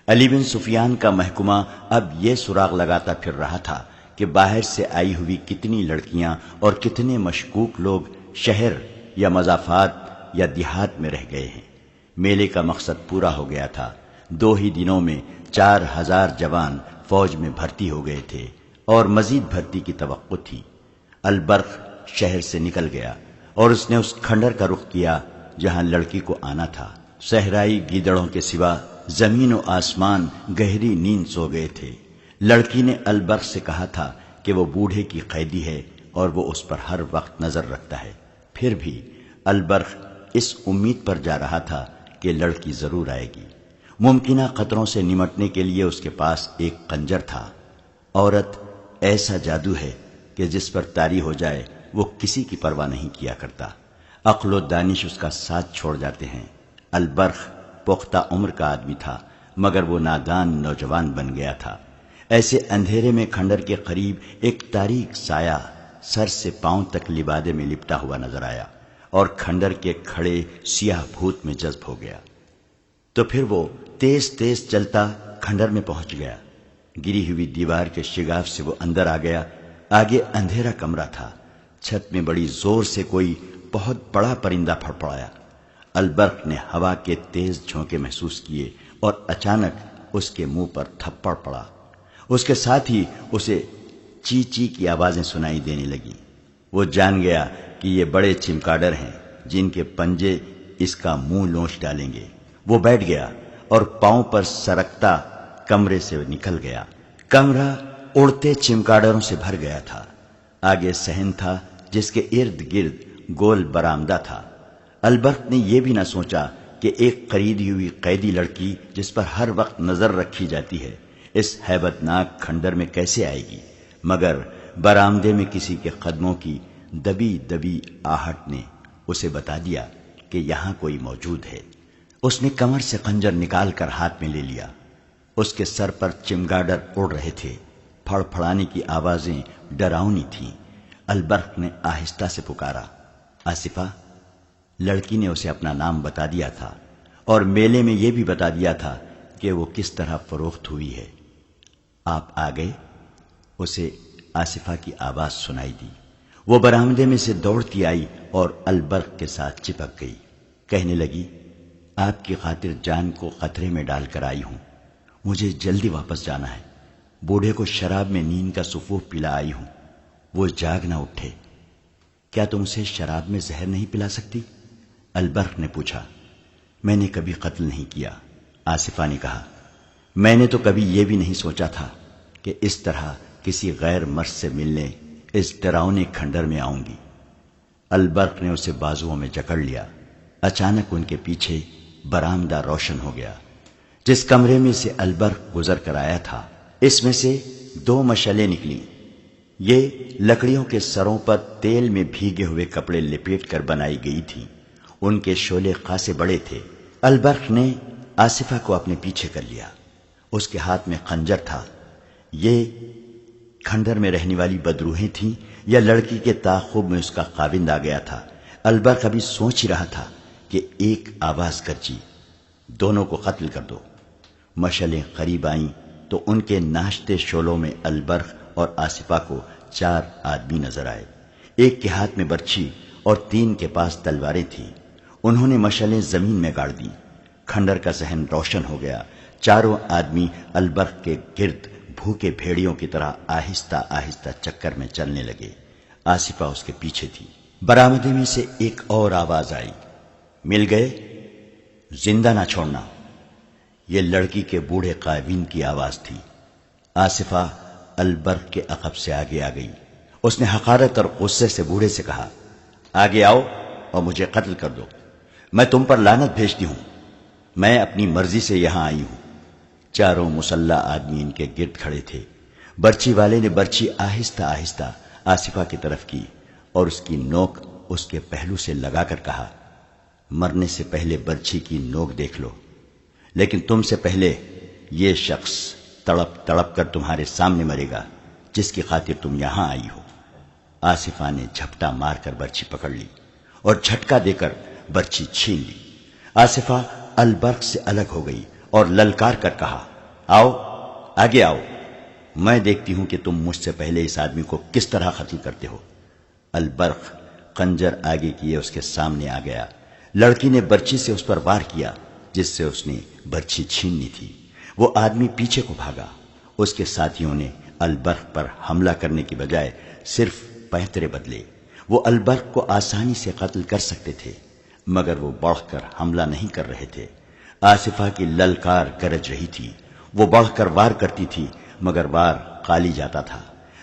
علی بن سفیان کا محکمہ اب یہ سراغ لگاتا پھر رہا تھا کہ باہر سے آئی ہوئی کتنی لڑکیاں اور کتنے مشکوک لوگ شہر یا مضافات یا دیہات میں رہ گئے ہیں۔ میلے کا مقصد پورا ہو گیا تھا۔ 2 ہی دنوں میں 4000 جوان فوج میں بھرتی ہو گئے تھے اور مزید بھرتی کی توقع تھی۔ البرخ شہر سے نکل گیا اور اس نے اس کھنڈر کا رخ کیا جہاں لڑکی کو آنا تھا۔ صحرائی گیدڑوں کے سوا زمین و آسمان گہری نیند سو گئے تھے۔ لڑکی نے البرخ سے کہا تھا کہ وہ بوڑھے کی قیدی ہے اور وہ اس پر ہر وقت نظر رکھتا ہے۔ پھر بھی البرخ اس امید پر جا رہا تھا کہ لڑکی ضرور آئے گی۔ ممکنہ خطروں سے نمٹنے کے لیے اس کے پاس ایک خنجر تھا۔ عورت ایسا جادو ہے کہ جس پر طاری ہو جائے وہ کسی کی پرواہ نہیں کیا کرتا۔ عقل و دانش اس کا ساتھ چھوڑ جاتے ہیں۔ البرخ پختہ عمر کا آدمی تھا مگر وہ نادان نوجوان بن گیا تھا۔ ایسے اندھیرے میں کھنڈر کے قریب ایک تاریک سایہ سر سے پاؤں تک لبادے میں لپٹا ہوا نظر آیا اور کھنڈر کے کھڑے سیاہ بھوت میں جذب ہو گیا۔ تو پھر وہ تیز تیز چلتا کھنڈر میں پہنچ گیا۔ گری ہوئی دیوار کے شگاف سے وہ اندر آ گیا۔ آگے اندھیرا کمرہ تھا۔ چھت میں بڑی زور سے کوئی بہت بڑا پرندہ پھڑپڑایا۔ البرخ نے ہوا کے تیز جھونکے محسوس کیے اور اچانک اس کے منہ پر تھپڑ پڑا۔ اس کے ساتھ ہی اسے چی چی کی آوازیں سنائی دینے لگیں۔ وہ جان گیا کہ یہ بڑے چمگادڑ ہیں جن کے پنجے اس کا منہ لوچ ڈالیں گے۔ وہ بیٹھ گیا اور پاؤں پر سرکتا کمرے سے نکل گیا۔ کمرہ اڑتے چمگادڑوں سے بھر گیا تھا۔ آگے صحن تھا جس کے ارد گرد گول برآمدہ تھا۔ البرخ نے یہ بھی نہ سوچا کہ ایک خریدی ہوئی قیدی لڑکی جس پر ہر وقت نظر رکھی جاتی ہے اس ہیبت ناک کھنڈر میں کیسے آئے گی، مگر برآمدے میں کسی کے قدموں کی دبی دبی آہٹ نے اسے بتا دیا کہ یہاں کوئی موجود ہے۔ اس نے کمر سے خنجر نکال کر ہاتھ میں لے لیا۔ اس کے سر پر چمگادڑ اڑ رہے تھے۔ پھڑ پھڑانے کی آوازیں ڈراؤنی تھیں۔ البرخ نے آہستہ سے پکارا، آصفہ۔ لڑکی نے اسے اپنا نام بتا دیا تھا اور میلے میں یہ بھی بتا دیا تھا کہ وہ کس طرح فروخت ہوئی ہے۔ آپ آ گئے؟ اسے آصفہ کی آواز سنائی دی۔ وہ برآمدے میں سے دوڑتی آئی اور البرخ کے ساتھ چپک گئی۔ کہنے لگی، آپ کی خاطر جان کو خطرے میں ڈال کر آئی ہوں۔ مجھے جلدی واپس جانا ہے۔ بوڑھے کو شراب میں نیند کا سفوف پلا آئی ہوں۔ وہ جاگ نہ اٹھے۔ کیا تم اسے شراب میں زہر نہیں پلا سکتی؟ البرخ نے پوچھا۔ میں نے کبھی قتل نہیں کیا، آصفہ نے کہا۔ میں نے تو کبھی یہ بھی نہیں سوچا تھا کہ اس طرح کسی غیر مرد سے ملنے اس ڈراؤنے کھنڈر میں آؤں گی۔ البرخ نے اسے بازوؤں میں جکڑ لیا۔ اچانک ان کے پیچھے برآمدہ روشن ہو گیا۔ جس کمرے میں سے البرخ گزر کر آیا تھا اس میں سے 2 مشعلیں نکلیں۔ یہ لکڑیوں کے سروں پر تیل میں بھیگے ہوئے کپڑے لپیٹ کر بنائی گئی تھیں۔ ان کے شعلے خاصے بڑے تھے۔ البرخ نے آصفہ کو اپنے پیچھے کر لیا۔ اس کے ہاتھ میں خنجر تھا۔ یہ کھنڈر میں رہنے والی بدروہیں تھیں یا لڑکی کے تعاقب میں اس کا خاوند آ گیا تھا؟ البرخ ابھی سوچ ہی رہا تھا کہ ایک آواز گرجی، دونوں کو قتل کر دو۔ مشعلیں قریب آئیں تو ان کے ناشتے شعلوں میں البرخ اور آصفہ کو 4 آدمی نظر آئے۔ ایک کے ہاتھ میں برچھی اور 3 کے پاس تلواریں تھیں۔ انہوں نے مشعلیں زمین میں گاڑ دیں۔ کھنڈر کا صحن روشن ہو گیا۔ چاروں آدمی البرخ کے گرد بھوکے بھیڑیوں کی طرح آہستہ آہستہ چکر میں چلنے لگے۔ آصفہ اس کے پیچھے تھی۔ برآمدے میں سے ایک اور آواز آئی، مل گئے، زندہ نہ چھوڑنا۔ یہ لڑکی کے بوڑھے خاوند کی آواز تھی۔ آصفہ البرخ کے عقب سے آگے آ گئی۔ اس نے حقارت اور غصے سے بوڑھے سے کہا، آگے آؤ اور مجھے قتل کر دو۔ میں تم پر لعنت بھیجتی ہوں۔ میں اپنی مرضی سے یہاں آئی ہوں۔ چاروں مسلح آدمی ان کے گرد کھڑے تھے۔ برچھی والے نے برچھی آہستہ آہستہ آصفہ کی طرف کی اور اس کی نوک اس کے پہلو سے لگا کر کہا، مرنے سے پہلے برچھی کی نوک دیکھ لو، لیکن تم سے پہلے یہ شخص تڑپ تڑپ کر تمہارے سامنے مرے گا جس کی خاطر تم یہاں آئی ہو۔ آصفہ نے جھپٹا مار کر برچھی پکڑ لی اور جھٹکا دے کر برچھی چھین لی۔ آصفہ البرق سے الگ ہو گئی اور للکار کر کہا، آؤ آگے آؤ، میں دیکھتی ہوں کہ تم مجھ سے پہلے اس آدمی کو کس طرح قتل کرتے ہو۔ البرق خنجر آگے کیے اس کے سامنے آ گیا۔ لڑکی نے برچھی سے اس پر وار کیا جس سے اس نے برچھی چھیننی تھی۔ وہ آدمی پیچھے کو بھاگا۔ اس کے ساتھیوں نے البرق پر حملہ کرنے کی بجائے صرف پینترے بدلے۔ وہ البرق کو آسانی سے قتل کر سکتے تھے مگر وہ بڑھ کر حملہ نہیں کر رہے تھے۔ آصفہ کی للکار گرج رہی تھی۔ وہ بڑھ کر وار کرتی تھی مگر وار خالی جاتا تھا۔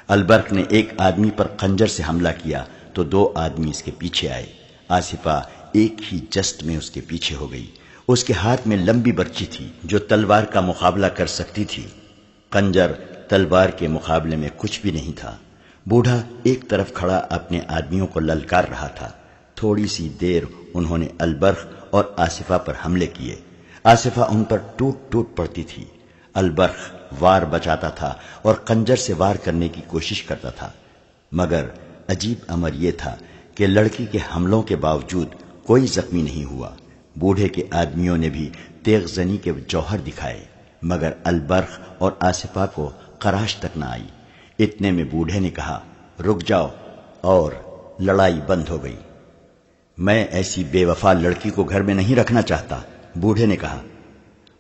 البرق نے ایک آدمی پر خنجر سے حملہ کیا تو دو آدمی اس کے پیچھے آئے۔ آصفہ ایک ہی جست میں اس کے پیچھے ہو گئی۔ اس کے ہاتھ میں لمبی برچھی تھی جو تلوار کا مقابلہ کر سکتی تھی۔ خنجر تلوار کے مقابلے میں کچھ بھی نہیں تھا۔ بوڑھا ایک طرف کھڑا اپنے آدمیوں کو للکار رہا تھا۔ تھوڑی سی دیر انہوں نے البرق اور آصفہ پر حملے کیے۔ آصفہ ان پر ٹوٹ ٹوٹ پڑتی تھی۔ البرق وار بچاتا تھا اور خنجر سے وار کرنے کی کوشش کرتا تھا مگر عجیب امر یہ تھا کہ لڑکی کے حملوں کے باوجود کوئی زخمی نہیں ہوا۔ بوڑھے کے آدمیوں نے بھی تیغ زنی کے جوہر دکھائے مگر البرق اور آصفہ کو خراش تک نہ آئی۔ اتنے میں بوڑھے نے کہا، رک جاؤ، اور لڑائی بند ہو گئی۔ میں ایسی بے وفا لڑکی کو گھر میں نہیں رکھنا چاہتا۔ بوڑھے نے کہا،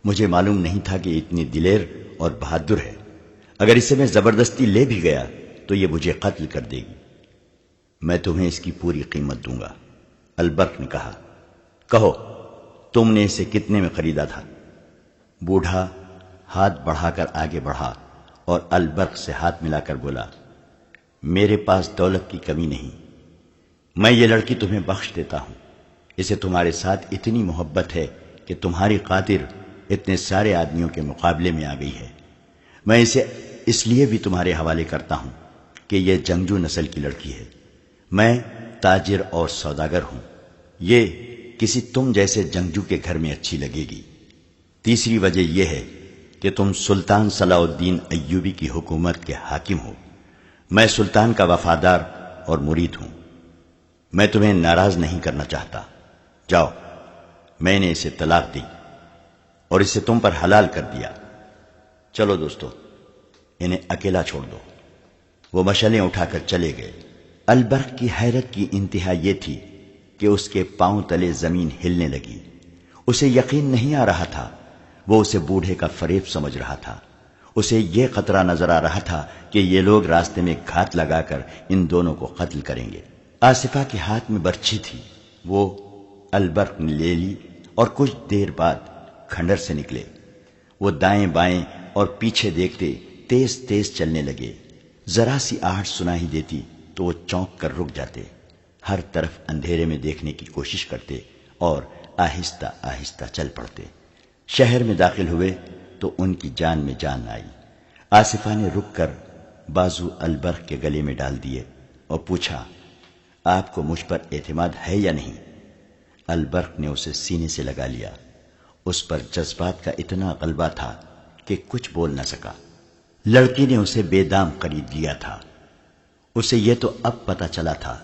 مجھے معلوم نہیں تھا کہ اتنی دلیر اور بہادر ہے۔ اگر اسے میں زبردستی لے بھی گیا تو یہ مجھے قتل کر دے گی۔ میں تمہیں اس کی پوری قیمت دوں گا۔ البرق نے کہا، کہو تم نے اسے کتنے میں خریدا تھا؟ بوڑھا ہاتھ بڑھا کر آگے بڑھا اور البرق سے ہاتھ ملا کر بولا، میرے پاس دولت کی کمی نہیں، میں یہ لڑکی تمہیں بخش دیتا ہوں۔ اسے تمہارے ساتھ اتنی محبت ہے کہ تمہاری خاطر اتنے سارے آدمیوں کے مقابلے میں آ گئی ہے۔ میں اسے اس لیے بھی تمہارے حوالے کرتا ہوں کہ یہ جنگجو نسل کی لڑکی ہے۔ میں تاجر اور سوداگر ہوں، یہ کسی تم جیسے جنگجو کے گھر میں اچھی لگے گی۔ تیسری وجہ یہ ہے کہ تم سلطان صلاح الدین ایوبی کی حکومت کے حاکم ہو۔ میں سلطان کا وفادار اور مرید ہوں۔ میں تمہیں ناراض نہیں کرنا چاہتا۔ جاؤ، میں نے اسے طلاق دی اور اسے تم پر حلال کر دیا۔ چلو دوستو، انہیں اکیلا چھوڑ دو۔ وہ مشعلیں اٹھا کر چلے گئے۔ البرق کی حیرت کی انتہا یہ تھی کہ اس کے پاؤں تلے زمین ہلنے لگی۔ اسے یقین نہیں آ رہا تھا۔ وہ اسے بوڑھے کا فریب سمجھ رہا تھا۔ اسے یہ خطرہ نظر آ رہا تھا کہ یہ لوگ راستے میں گھات لگا کر ان دونوں کو قتل کریں گے۔ آصفہ کے ہاتھ میں برچھی تھی۔ وہ البرق نے لے لی اور کچھ دیر بعد کھنڈر سے نکلے۔ وہ دائیں بائیں اور پیچھے دیکھتے تیز تیز چلنے لگے۔ ذرا سی آہٹ سنا ہی دیتی تو وہ چونک کر رک جاتے۔ ہر طرف اندھیرے میں دیکھنے کی کوشش کرتے اور آہستہ آہستہ چل پڑتے۔ شہر میں داخل ہوئے تو ان کی جان میں جان آئی۔ آصفہ نے رک کر بازو البرق کے گلے میں ڈال دیے اور پوچھا، آپ کو مجھ پر اعتماد ہے یا نہیں؟ البرق نے اسے سینے سے لگا لیا۔ اس پر جذبات کا اتنا غلبہ تھا کہ کچھ بول نہ سکا۔ لڑکی نے اسے بے دام خرید لیا تھا۔ اسے یہ تو اب پتہ چلا تھا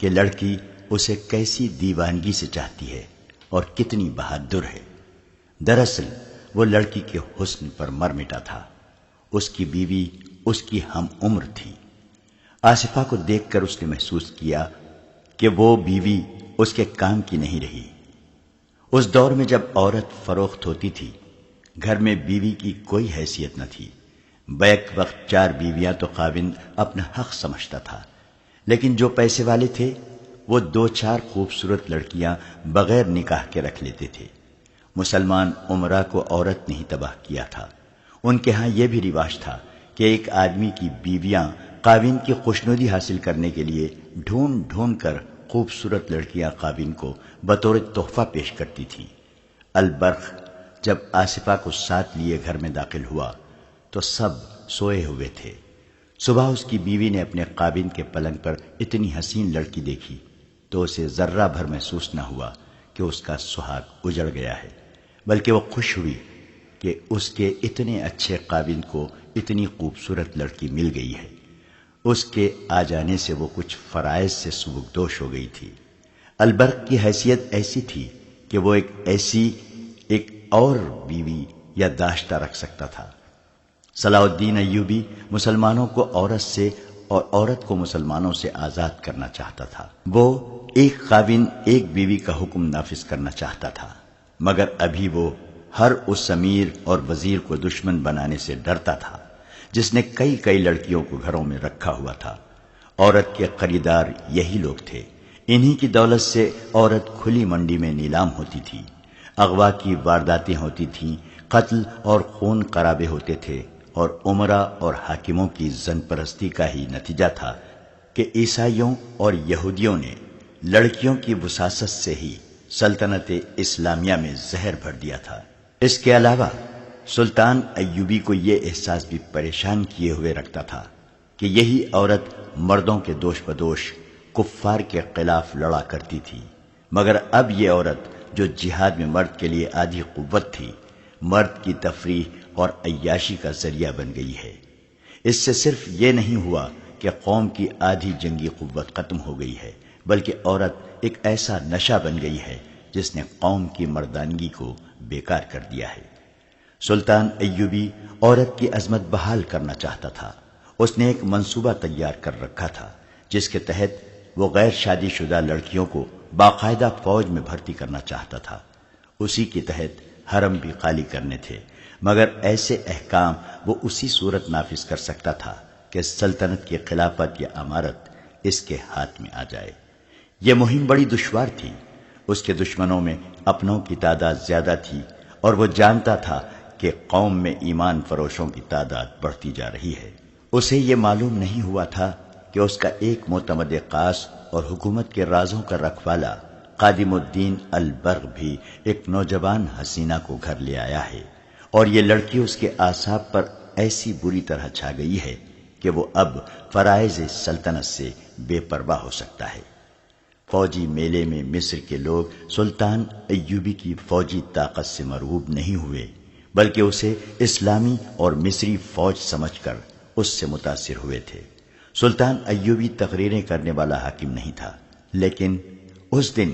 کہ لڑکی اسے کیسی دیوانگی سے چاہتی ہے اور کتنی بہادر ہے۔ دراصل وہ لڑکی کے حسن پر مر مٹا تھا۔ اس کی بیوی اس کی ہم عمر تھی۔ آصفہ کو دیکھ کر اس نے محسوس کیا کہ وہ بیوی اس کے کام کی نہیں رہی۔ اس دور میں جب عورت فروخت ہوتی تھی، گھر میں بیوی کی کوئی حیثیت نہ تھی۔ بیک وقت 4 بیویاں تو خاوند اپنا حق سمجھتا تھا، لیکن جو پیسے والے تھے وہ 2-4 خوبصورت لڑکیاں بغیر نکاح کے رکھ لیتے تھے۔ مسلمان عمرہ کو عورت نے ہی تباہ کیا تھا۔ ان کے ہاں یہ بھی رواج تھا کہ ایک آدمی کی بیویاں خاوند کی خوشنودی حاصل کرنے کے لیے ڈھونڈ ڈھونڈ کر خوبصورت لڑکیاں خاوند کو بطور تحفہ پیش کرتی تھیں۔ البرق جب آصفہ کو ساتھ لیے گھر میں داخل ہوا تو سب سوئے ہوئے تھے۔ صبح اس کی بیوی نے اپنے خاوند کے پلنگ پر اتنی حسین لڑکی دیکھی تو اسے ذرہ بھر محسوس نہ ہوا کہ اس کا سہاگ اجڑ گیا ہے، بلکہ وہ خوش ہوئی کہ کہ اس کے اتنے اچھے خاوند کو اتنی خوبصورت لڑکی مل گئی ہے۔ اس کے آ جانے سے وہ کچھ فرائض سے سبکدوش ہو گئی تھی۔ البرق کی حیثیت ایسی تھی کہ وہ ایک اور بیوی یا داشتہ رکھ سکتا تھا۔ صلاح الدین ایوبی مسلمانوں کو عورت سے اور عورت کو مسلمانوں سے آزاد کرنا چاہتا تھا۔ وہ ایک خاوند ایک بیوی کا حکم نافذ کرنا چاہتا تھا، مگر ابھی وہ ہر اس امیر اور وزیر کو دشمن بنانے سے ڈرتا تھا جس نے کئی لڑکیوں کو گھروں میں رکھا ہوا تھا۔ عورت کے خریدار یہی لوگ تھے۔ انہی کی دولت سے عورت کھلی منڈی میں نیلام ہوتی تھی، اغوا کی وارداتیں ہوتی تھیں، قتل اور خون خرابے ہوتے تھے، اور عمرا اور حاکموں کی زن پرستی کا ہی نتیجہ تھا کہ عیسائیوں اور یہودیوں نے لڑکیوں کی وساست سے ہی سلطنت اسلامیہ میں زہر بھر دیا تھا۔ اس کے علاوہ سلطان ایوبی کو یہ احساس بھی پریشان کیے ہوئے رکھتا تھا کہ یہی عورت مردوں کے دوش بدوش کفار کے خلاف لڑا کرتی تھی، مگر اب یہ عورت جو جہاد میں مرد کے لیے آدھی قوت تھی، مرد کی تفریح اور عیاشی کا ذریعہ بن گئی ہے۔ اس سے صرف یہ نہیں ہوا کہ قوم کی آدھی جنگی قوت ختم ہو گئی ہے، بلکہ عورت ایک ایسا نشہ بن گئی ہے جس نے قوم کی مردانگی کو بیکار کر دیا ہے۔ سلطان ایوبی عورت کی عظمت بحال کرنا چاہتا تھا۔ اس نے ایک منصوبہ تیار کر رکھا تھا جس کے تحت وہ غیر شادی شدہ لڑکیوں کو باقاعدہ فوج میں بھرتی کرنا چاہتا تھا۔ اسی کے تحت حرم بھی خالی کرنے تھے، مگر ایسے احکام وہ اسی صورت نافذ کر سکتا تھا کہ سلطنت کی خلافت یا امارت اس کے ہاتھ میں آ جائے۔ یہ مہم بڑی دشوار تھی۔ اس کے دشمنوں میں اپنوں کی تعداد زیادہ تھی، اور وہ جانتا تھا کہ قوم میں ایمان فروشوں کی تعداد بڑھتی جا رہی ہے۔ اسے یہ معلوم نہیں ہوا تھا کہ اس کا ایک معتمد خاص اور حکومت کے رازوں کا رکھوالا قادم الدین البرق بھی ایک نوجوان حسینہ کو گھر لے آیا ہے، اور یہ لڑکی اس کے اعصاب پر ایسی بری طرح چھا گئی ہے کہ وہ اب فرائض سلطنت سے بے پرواہ ہو سکتا ہے۔ فوجی میلے میں مصر کے لوگ سلطان ایوبی کی فوجی طاقت سے مرعوب نہیں ہوئے، بلکہ اسے اسلامی اور مصری فوج سمجھ کر اس سے متاثر ہوئے تھے۔ سلطان ایوبی تقریریں کرنے والا حاکم نہیں تھا، لیکن اس دن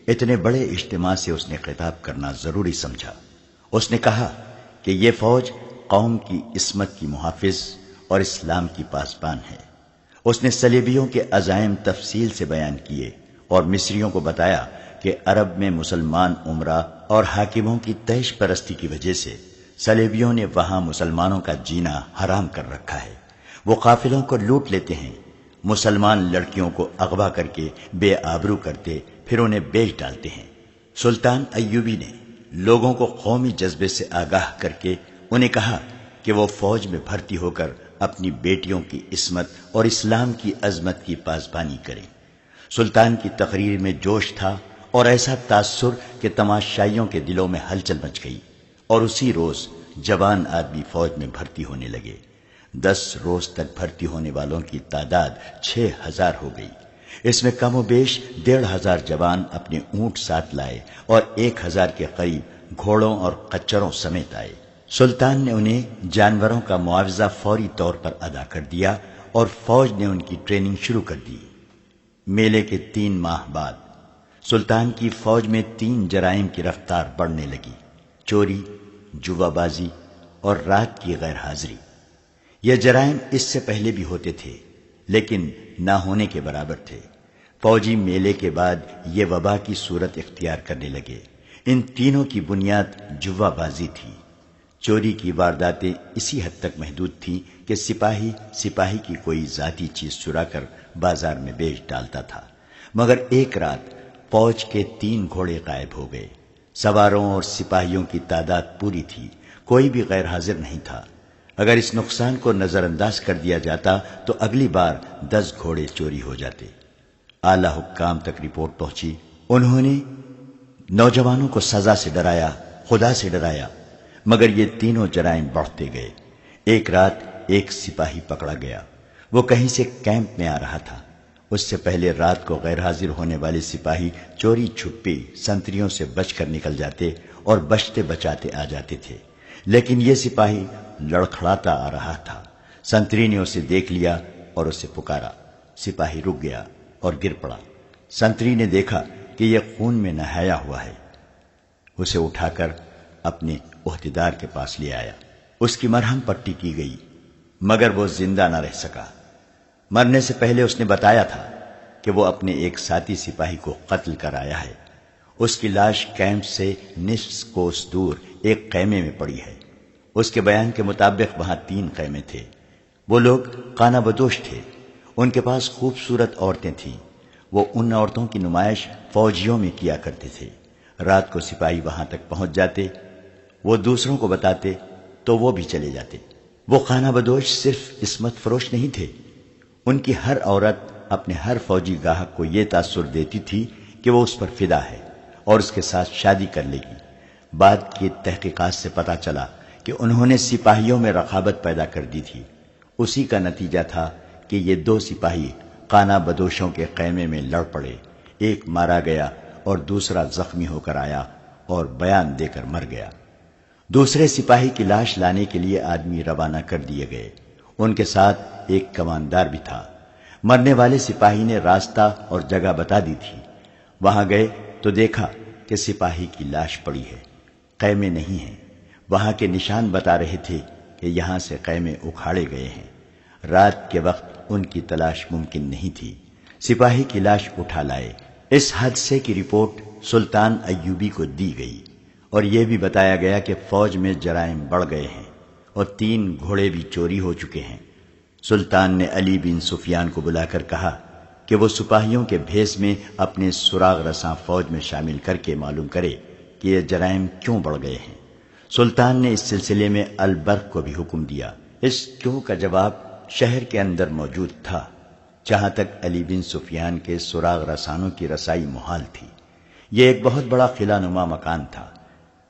اتنے بڑے اجتماع سے اس نے خطاب کرنا ضروری سمجھا۔ اس نے کہا کہ یہ فوج قوم کی عصمت کی محافظ اور اسلام کی پاسبان ہے۔ اس نے صلیبیوں کے عزائم تفصیل سے بیان کیے اور مصریوں کو بتایا کہ عرب میں مسلمان عمرا اور حاکموں کی طیش پرستی کی وجہ سے صلیبیوں نے وہاں مسلمانوں کا جینا حرام کر رکھا ہے۔ وہ قافلوں کو لوٹ لیتے ہیں، مسلمان لڑکیوں کو اغوا کر کے بے آبرو کرتے، پھر انہیں بیچ ڈالتے ہیں۔ سلطان ایوبی نے لوگوں کو قومی جذبے سے آگاہ کر کے انہیں کہا کہ وہ فوج میں بھرتی ہو کر اپنی بیٹیوں کی عصمت اور اسلام کی عظمت کی پاسبانی کریں۔ سلطان کی تقریر میں جوش تھا اور ایسا تاثر کہ تماشائیوں کے دلوں میں ہلچل مچ گئی، اور اسی روز جوان آدمی فوج میں بھرتی ہونے لگے۔ 10 روز تک بھرتی ہونے والوں کی تعداد 6000 ہو گئی۔ اس میں کم و بیش 1500 جوان اپنے اونٹ ساتھ لائے اور 1000 کے قریب گھوڑوں اور خچروں سمیت آئے۔ سلطان نے انہیں جانوروں کا معاوضہ فوری طور پر ادا کر دیا اور فوج نے ان کی ٹریننگ شروع کر دی۔ میلے کے 3 ماہ بعد سلطان کی فوج میں 3 جرائم کی رفتار بڑھنے لگی: چوری، جوا بازی اور رات کی غیر حاضری۔ یہ جرائم اس سے پہلے بھی ہوتے تھے، لیکن نہ ہونے کے برابر تھے۔ فوجی میلے کے بعد یہ وبا کی صورت اختیار کرنے لگے۔ ان تینوں کی بنیاد جوا بازی تھی۔ چوری کی وارداتیں اسی حد تک محدود تھیں کہ سپاہی کی کوئی ذاتی چیز چرا کر بازار میں بیچ ڈالتا تھا، مگر ایک رات فوج کے 3 گھوڑے غائب ہو گئے۔ سواروں اور سپاہیوں کی تعداد پوری تھی، کوئی بھی غیر حاضر نہیں تھا۔ اگر اس نقصان کو نظر انداز کر دیا جاتا تو اگلی بار 10 گھوڑے چوری ہو جاتے۔ اعلی حکام تک رپورٹ پہنچی۔ انہوں نے نوجوانوں کو سزا سے ڈرایا، خدا سے ڈرایا، مگر یہ تینوں جرائم بڑھتے گئے۔ ایک رات ایک سپاہی پکڑا گیا۔ وہ کہیں سے کیمپ میں آ رہا تھا۔ اس سے پہلے رات کو غیر حاضر ہونے والے سپاہی چوری چھپی سنتریوں سے بچ کر نکل جاتے اور بچتے بچاتے آ جاتے تھے۔ لیکن یہ سپاہی لڑکھڑاتا آ رہا تھا۔ سنتری نے اسے دیکھ لیا اور اسے پکارا۔ سپاہی رک گیا اور گر پڑا۔ سنتری نے دیکھا کہ یہ خون میں نہایا ہوا ہے، اسے اٹھا کر اپنے عہدیدار کے پاس لے آیا۔ اس کی مرہم پٹی کی گئی، مگر وہ زندہ نہ رہ سکا۔ مرنے سے پہلے اس نے بتایا تھا کہ وہ اپنے ایک ساتھی سپاہی کو قتل کر آیا ہے۔ اس کی لاش کیمپ سے نصف کوس دور ایک خیمے میں پڑی ہے۔ اس کے بیان کے مطابق وہاں 3 خیمے تھے۔ وہ لوگ خانہ بدوش تھے، ان کے پاس خوبصورت عورتیں تھیں۔ وہ ان عورتوں کی نمائش فوجیوں میں کیا کرتے تھے۔ رات کو سپاہی وہاں تک پہنچ جاتے، وہ دوسروں کو بتاتے تو وہ بھی چلے جاتے۔ وہ خانہ بدوش صرف عصمت فروش نہیں تھے، ان کی ہر عورت اپنے ہر فوجی گاہک کو یہ تاثر دیتی تھی کہ وہ اس پر فدا ہے اور اس کے ساتھ شادی کر لے گی۔ بعد کی تحقیقات سے پتہ چلا کہ انہوں نے سپاہیوں میں رقابت پیدا کر دی تھی۔ اسی کا نتیجہ تھا کہ یہ 2 سپاہی خانہ بدوشوں کے خیمے میں لڑ پڑے، ایک مارا گیا اور دوسرا زخمی ہو کر آیا اور بیان دے کر مر گیا۔ دوسرے سپاہی کی لاش لانے کے لیے آدمی روانہ کر دیے گئے، ان کے ساتھ ایک کماندار بھی تھا۔ مرنے والے سپاہی نے راستہ اور جگہ بتا دی تھی۔ وہاں گئے تو دیکھا کہ سپاہی کی لاش پڑی ہے، خیمے نہیں ہیں۔ وہاں کے نشان بتا رہے تھے کہ یہاں سے خیمے اکھاڑے گئے ہیں۔ رات کے وقت ان کی تلاش ممکن نہیں تھی۔ سپاہی کی لاش اٹھا لائے۔ اس حادثے کی رپورٹ سلطان ایوبی کو دی گئی اور یہ بھی بتایا گیا کہ فوج میں جرائم بڑھ گئے ہیں اور 3 گھوڑے بھی چوری ہو چکے ہیں۔ سلطان نے علی بن سفیان کو بلا کر کہا کہ وہ سپاہیوں کے بھیس میں اپنے سراغ رساں فوج میں شامل کر کے معلوم کرے کہ یہ جرائم کیوں بڑھ گئے ہیں۔ سلطان نے اس سلسلے میں البرق کو بھی حکم دیا۔ اس کیوں کا جواب شہر کے اندر موجود تھا، جہاں تک علی بن سفیان کے سراغ رسانوں کی رسائی محال تھی۔ یہ ایک بہت بڑا قلعہ نما مکان تھا۔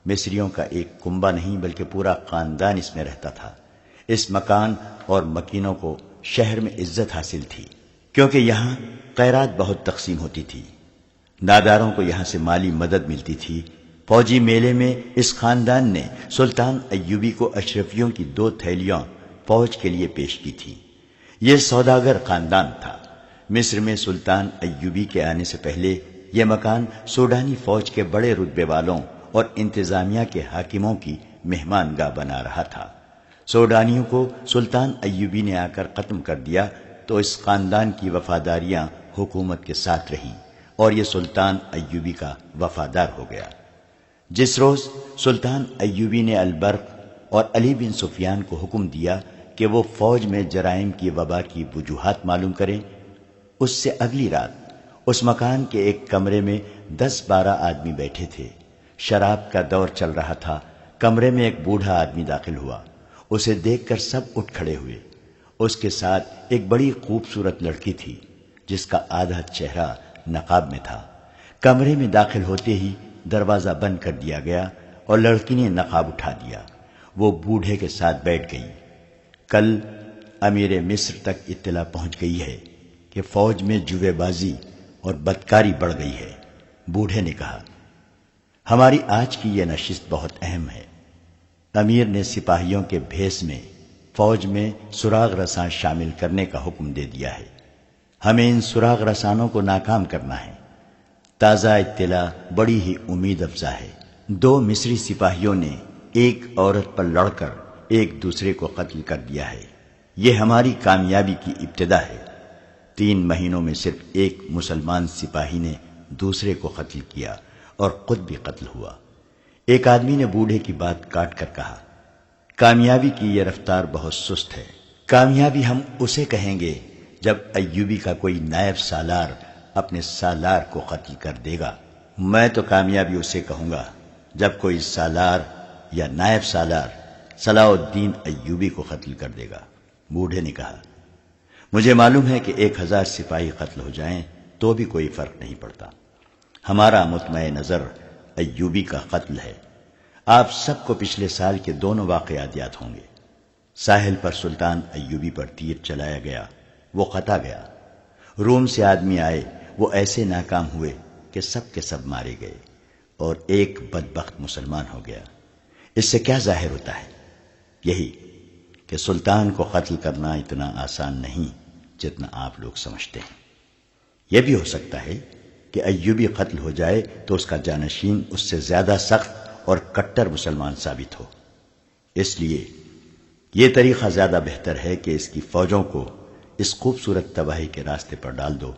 مصریوں کا ایک کنبہ نہیں بلکہ پورا خاندان اس میں رہتا تھا۔ اس مکان اور مکینوں کو شہر میں عزت حاصل تھی، کیونکہ یہاں خیرات بہت تقسیم ہوتی تھی۔ ناداروں کو یہاں سے مالی مدد ملتی تھی۔ فوجی میلے میں اس خاندان نے سلطان ایوبی کو اشرفیوں کی 2 تھیلیاں فوج کے لیے پیش کی تھی۔ یہ سوداگر خاندان تھا۔ مصر میں سلطان ایوبی کے آنے سے پہلے یہ مکان سوڈانی فوج کے بڑے رتبے والوں اور انتظامیہ کے حاکموں کی مہمان گاہ بنا رہا تھا۔ سوڈانیوں کو سلطان ایوبی نے آ کر ختم کر دیا تو اس خاندان کی وفاداریاں حکومت کے ساتھ رہیں اور یہ سلطان ایوبی کا وفادار ہو گیا۔ جس روز سلطان ایوبی نے البرق اور علی بن سفیان کو حکم دیا کہ وہ فوج میں جرائم کی وبا کی وجوہات معلوم کریں، اس سے اگلی رات اس مکان کے ایک کمرے میں 10-12 آدمی بیٹھے تھے۔ شراب کا دور چل رہا تھا۔ کمرے میں ایک بوڑھا آدمی داخل ہوا، اسے دیکھ کر سب اٹھ کھڑے ہوئے۔ اس کے ساتھ ایک بڑی خوبصورت لڑکی تھی جس کا آدھا چہرہ نقاب میں تھا۔ کمرے میں داخل ہوتے ہی دروازہ بند کر دیا گیا اور لڑکی نے نقاب اٹھا دیا۔ وہ بوڑھے کے ساتھ بیٹھ گئی۔ کل امیر مصر تک اطلاع پہنچ گئی ہے کہ فوج میں جوے بازی اور بدکاری بڑھ گئی ہے۔ بوڑھے نے کہا، ہماری آج کی یہ نشست بہت اہم ہے۔ امیر نے سپاہیوں کے بھیس میں فوج میں سراغ رساں شامل کرنے کا حکم دے دیا ہے۔ ہمیں ان سراغ رسانوں کو ناکام کرنا ہے۔ تازہ اطلاع بڑی ہی امید افزا ہے۔ 2 مصری سپاہیوں نے ایک عورت پر لڑ کر ایک دوسرے کو قتل کر دیا ہے۔ یہ ہماری کامیابی کی ابتدا ہے۔ 3 مہینوں میں صرف ایک مسلمان سپاہی نے دوسرے کو قتل کیا اور خود بھی قتل ہوا۔ ایک آدمی نے بوڑھے کی بات کاٹ کر کہا، کامیابی کی یہ رفتار بہت سست ہے۔ کامیابی ہم اسے کہیں گے جب ایوبی کا کوئی نائب سالار اپنے سالار کو قتل کر دے گا۔ میں تو کامیابی اسے کہوں گا جب کوئی سالار یا نائب سالار صلاح الدین ایوبی کو قتل کر دے گا۔ بوڑھے نے کہا، مجھے معلوم ہے کہ 1000 سپاہی قتل ہو جائیں تو بھی کوئی فرق نہیں پڑتا۔ ہمارا مطمع نظر ایوبی کا قتل ہے۔ آپ سب کو پچھلے سال کے دونوں واقعات یاد ہوں گے۔ ساحل پر سلطان ایوبی پر تیر چلایا گیا، وہ قطع گیا۔ روم سے آدمی آئے، وہ ایسے ناکام ہوئے کہ سب کے سب مارے گئے اور ایک بدبخت مسلمان ہو گیا۔ اس سے کیا ظاہر ہوتا ہے؟ یہی کہ سلطان کو قتل کرنا اتنا آسان نہیں جتنا آپ لوگ سمجھتے ہیں۔ یہ بھی ہو سکتا ہے کہ ایوبی قتل ہو جائے تو اس کا جانشین اس سے زیادہ سخت اور کٹر مسلمان ثابت ہو۔ اس لیے یہ طریقہ زیادہ بہتر ہے کہ اس کی فوجوں کو اس خوبصورت تباہی کے راستے پر ڈال دو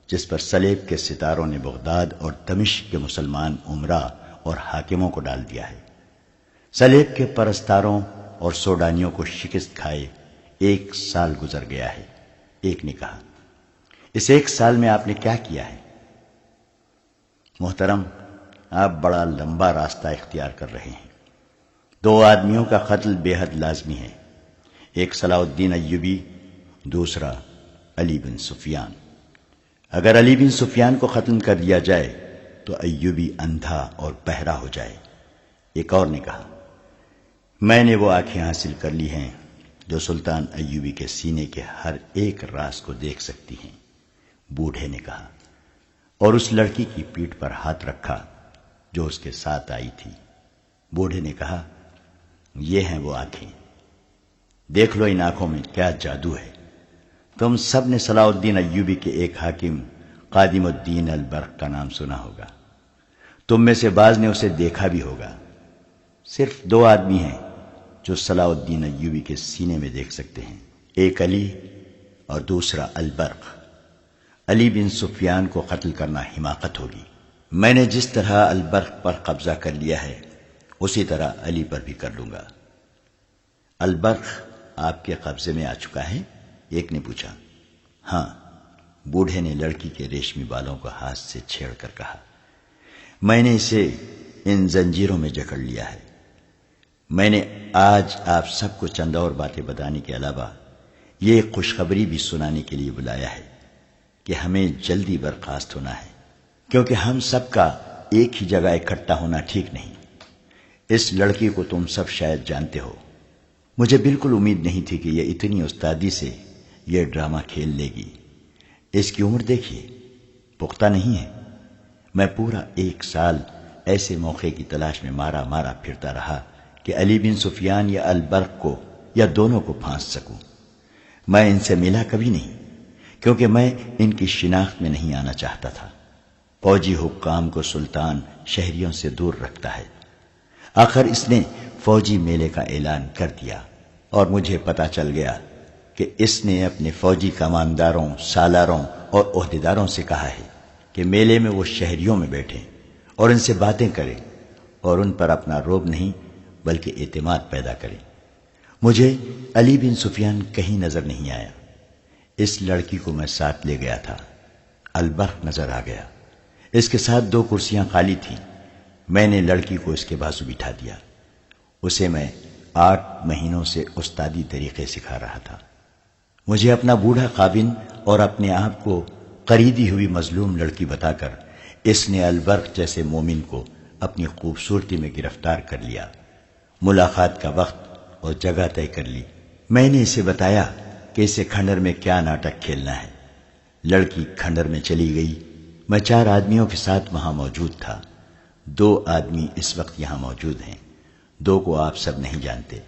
جس پر سلیب کے ستاروں نے بغداد اور دمشق کے مسلمان عمرا اور حاکموں کو ڈال دیا ہے۔ سلیب کے پرستاروں اور سوڈانیوں کو شکست کھائے 1 سال گزر گیا ہے۔ ایک نے کہا، اس 1 سال میں آپ نے کیا کیا ہے؟ محترم، آپ بڑا لمبا راستہ اختیار کر رہے ہیں۔ 2 آدمیوں کا قتل بے حد لازمی ہے، ایک صلاح الدین ایوبی، دوسرا علی بن سفیان۔ اگر علی بن سفیان کو ختم کر دیا جائے تو ایوبی اندھا اور بہرا ہو جائے۔ ایک اور نے کہا، میں نے وہ آنکھیں حاصل کر لی ہیں جو سلطان ایوبی کے سینے کے ہر ایک راز کو دیکھ سکتی ہیں۔ بوڑھے نے کہا، اور اس لڑکی کی پیٹھ پر ہاتھ رکھا جو اس کے ساتھ آئی تھی۔ بوڑھے نے کہا، یہ ہیں وہ آنکھیں، دیکھ لو ان آنکھوں میں کیا جادو ہے۔ تم سب نے صلاح الدین ایوبی کے ایک حاکم قادم الدین البرق کا نام سنا ہوگا، تم میں سے بعض نے اسے دیکھا بھی ہوگا۔ صرف 2 آدمی ہیں جو صلاح الدین ایوبی کے سینے میں دیکھ سکتے ہیں، ایک علی اور دوسرا البرق۔ علی بن سفیان کو قتل کرنا حماقت ہوگی۔ میں نے جس طرح البرق پر قبضہ کر لیا ہے اسی طرح علی پر بھی کر لوں گا۔ البرق آپ کے قبضے میں آ چکا ہے؟ ایک نے پوچھا۔ ہاں، بوڑھے نے لڑکی کے ریشمی بالوں کو ہاتھ سے چھیڑ کر کہا، میں نے اسے ان زنجیروں میں جکڑ لیا ہے۔ میں نے آج آپ سب کو چند اور باتیں بتانے کے علاوہ یہ ایک خوشخبری بھی سنانے کے لیے بلایا ہے کہ ہمیں جلدی برخاست ہونا ہے، کیونکہ ہم سب کا ایک ہی جگہ اکٹھا ہونا ٹھیک نہیں۔ اس لڑکی کو تم سب شاید جانتے ہو، مجھے بالکل امید نہیں تھی کہ یہ اتنی استادی سے یہ ڈرامہ کھیل لے گی۔ اس کی عمر دیکھیے، پختہ نہیں ہے۔ میں پورا 1 سال ایسے موقع کی تلاش میں مارا مارا پھرتا رہا کہ علی بن سفیان یا البرق کو یا دونوں کو پھانس سکوں۔ میں ان سے ملا کبھی نہیں، کیونکہ میں ان کی شناخت میں نہیں آنا چاہتا تھا۔ فوجی حکام کو سلطان شہریوں سے دور رکھتا ہے۔ آخر اس نے فوجی میلے کا اعلان کر دیا اور مجھے پتا چل گیا کہ اس نے اپنے فوجی کمانداروں، سالاروں اور عہدیداروں سے کہا ہے کہ میلے میں وہ شہریوں میں بیٹھیں اور ان سے باتیں کریں اور ان پر اپنا رعب نہیں بلکہ اعتماد پیدا کریں۔ مجھے علی بن سفیان کہیں نظر نہیں آیا۔ اس لڑکی کو میں ساتھ لے گیا تھا۔ البرق نظر آ گیا، اس کے ساتھ 2 کرسیاں خالی تھیں۔ میں نے لڑکی کو اس کے بازو بٹھا دیا۔ اسے میں 8 مہینوں سے استادی طریقے سکھا رہا تھا۔ مجھے اپنا بوڑھا خاوند اور اپنے آپ کو خریدی ہوئی مظلوم لڑکی بتا کر اس نے البرق جیسے مومن کو اپنی خوبصورتی میں گرفتار کر لیا۔ ملاقات کا وقت اور جگہ طے کر لی۔ میں نے اسے بتایا کہ اسے کھنڈر میں کیا ناٹک کھیلنا ہے۔ لڑکی کھنڈر میں چلی گئی۔ میں 4 آدمیوں کے ساتھ وہاں موجود تھا۔ 2 آدمی اس وقت یہاں موجود ہیں، 2 کو آپ سب نہیں جانتے،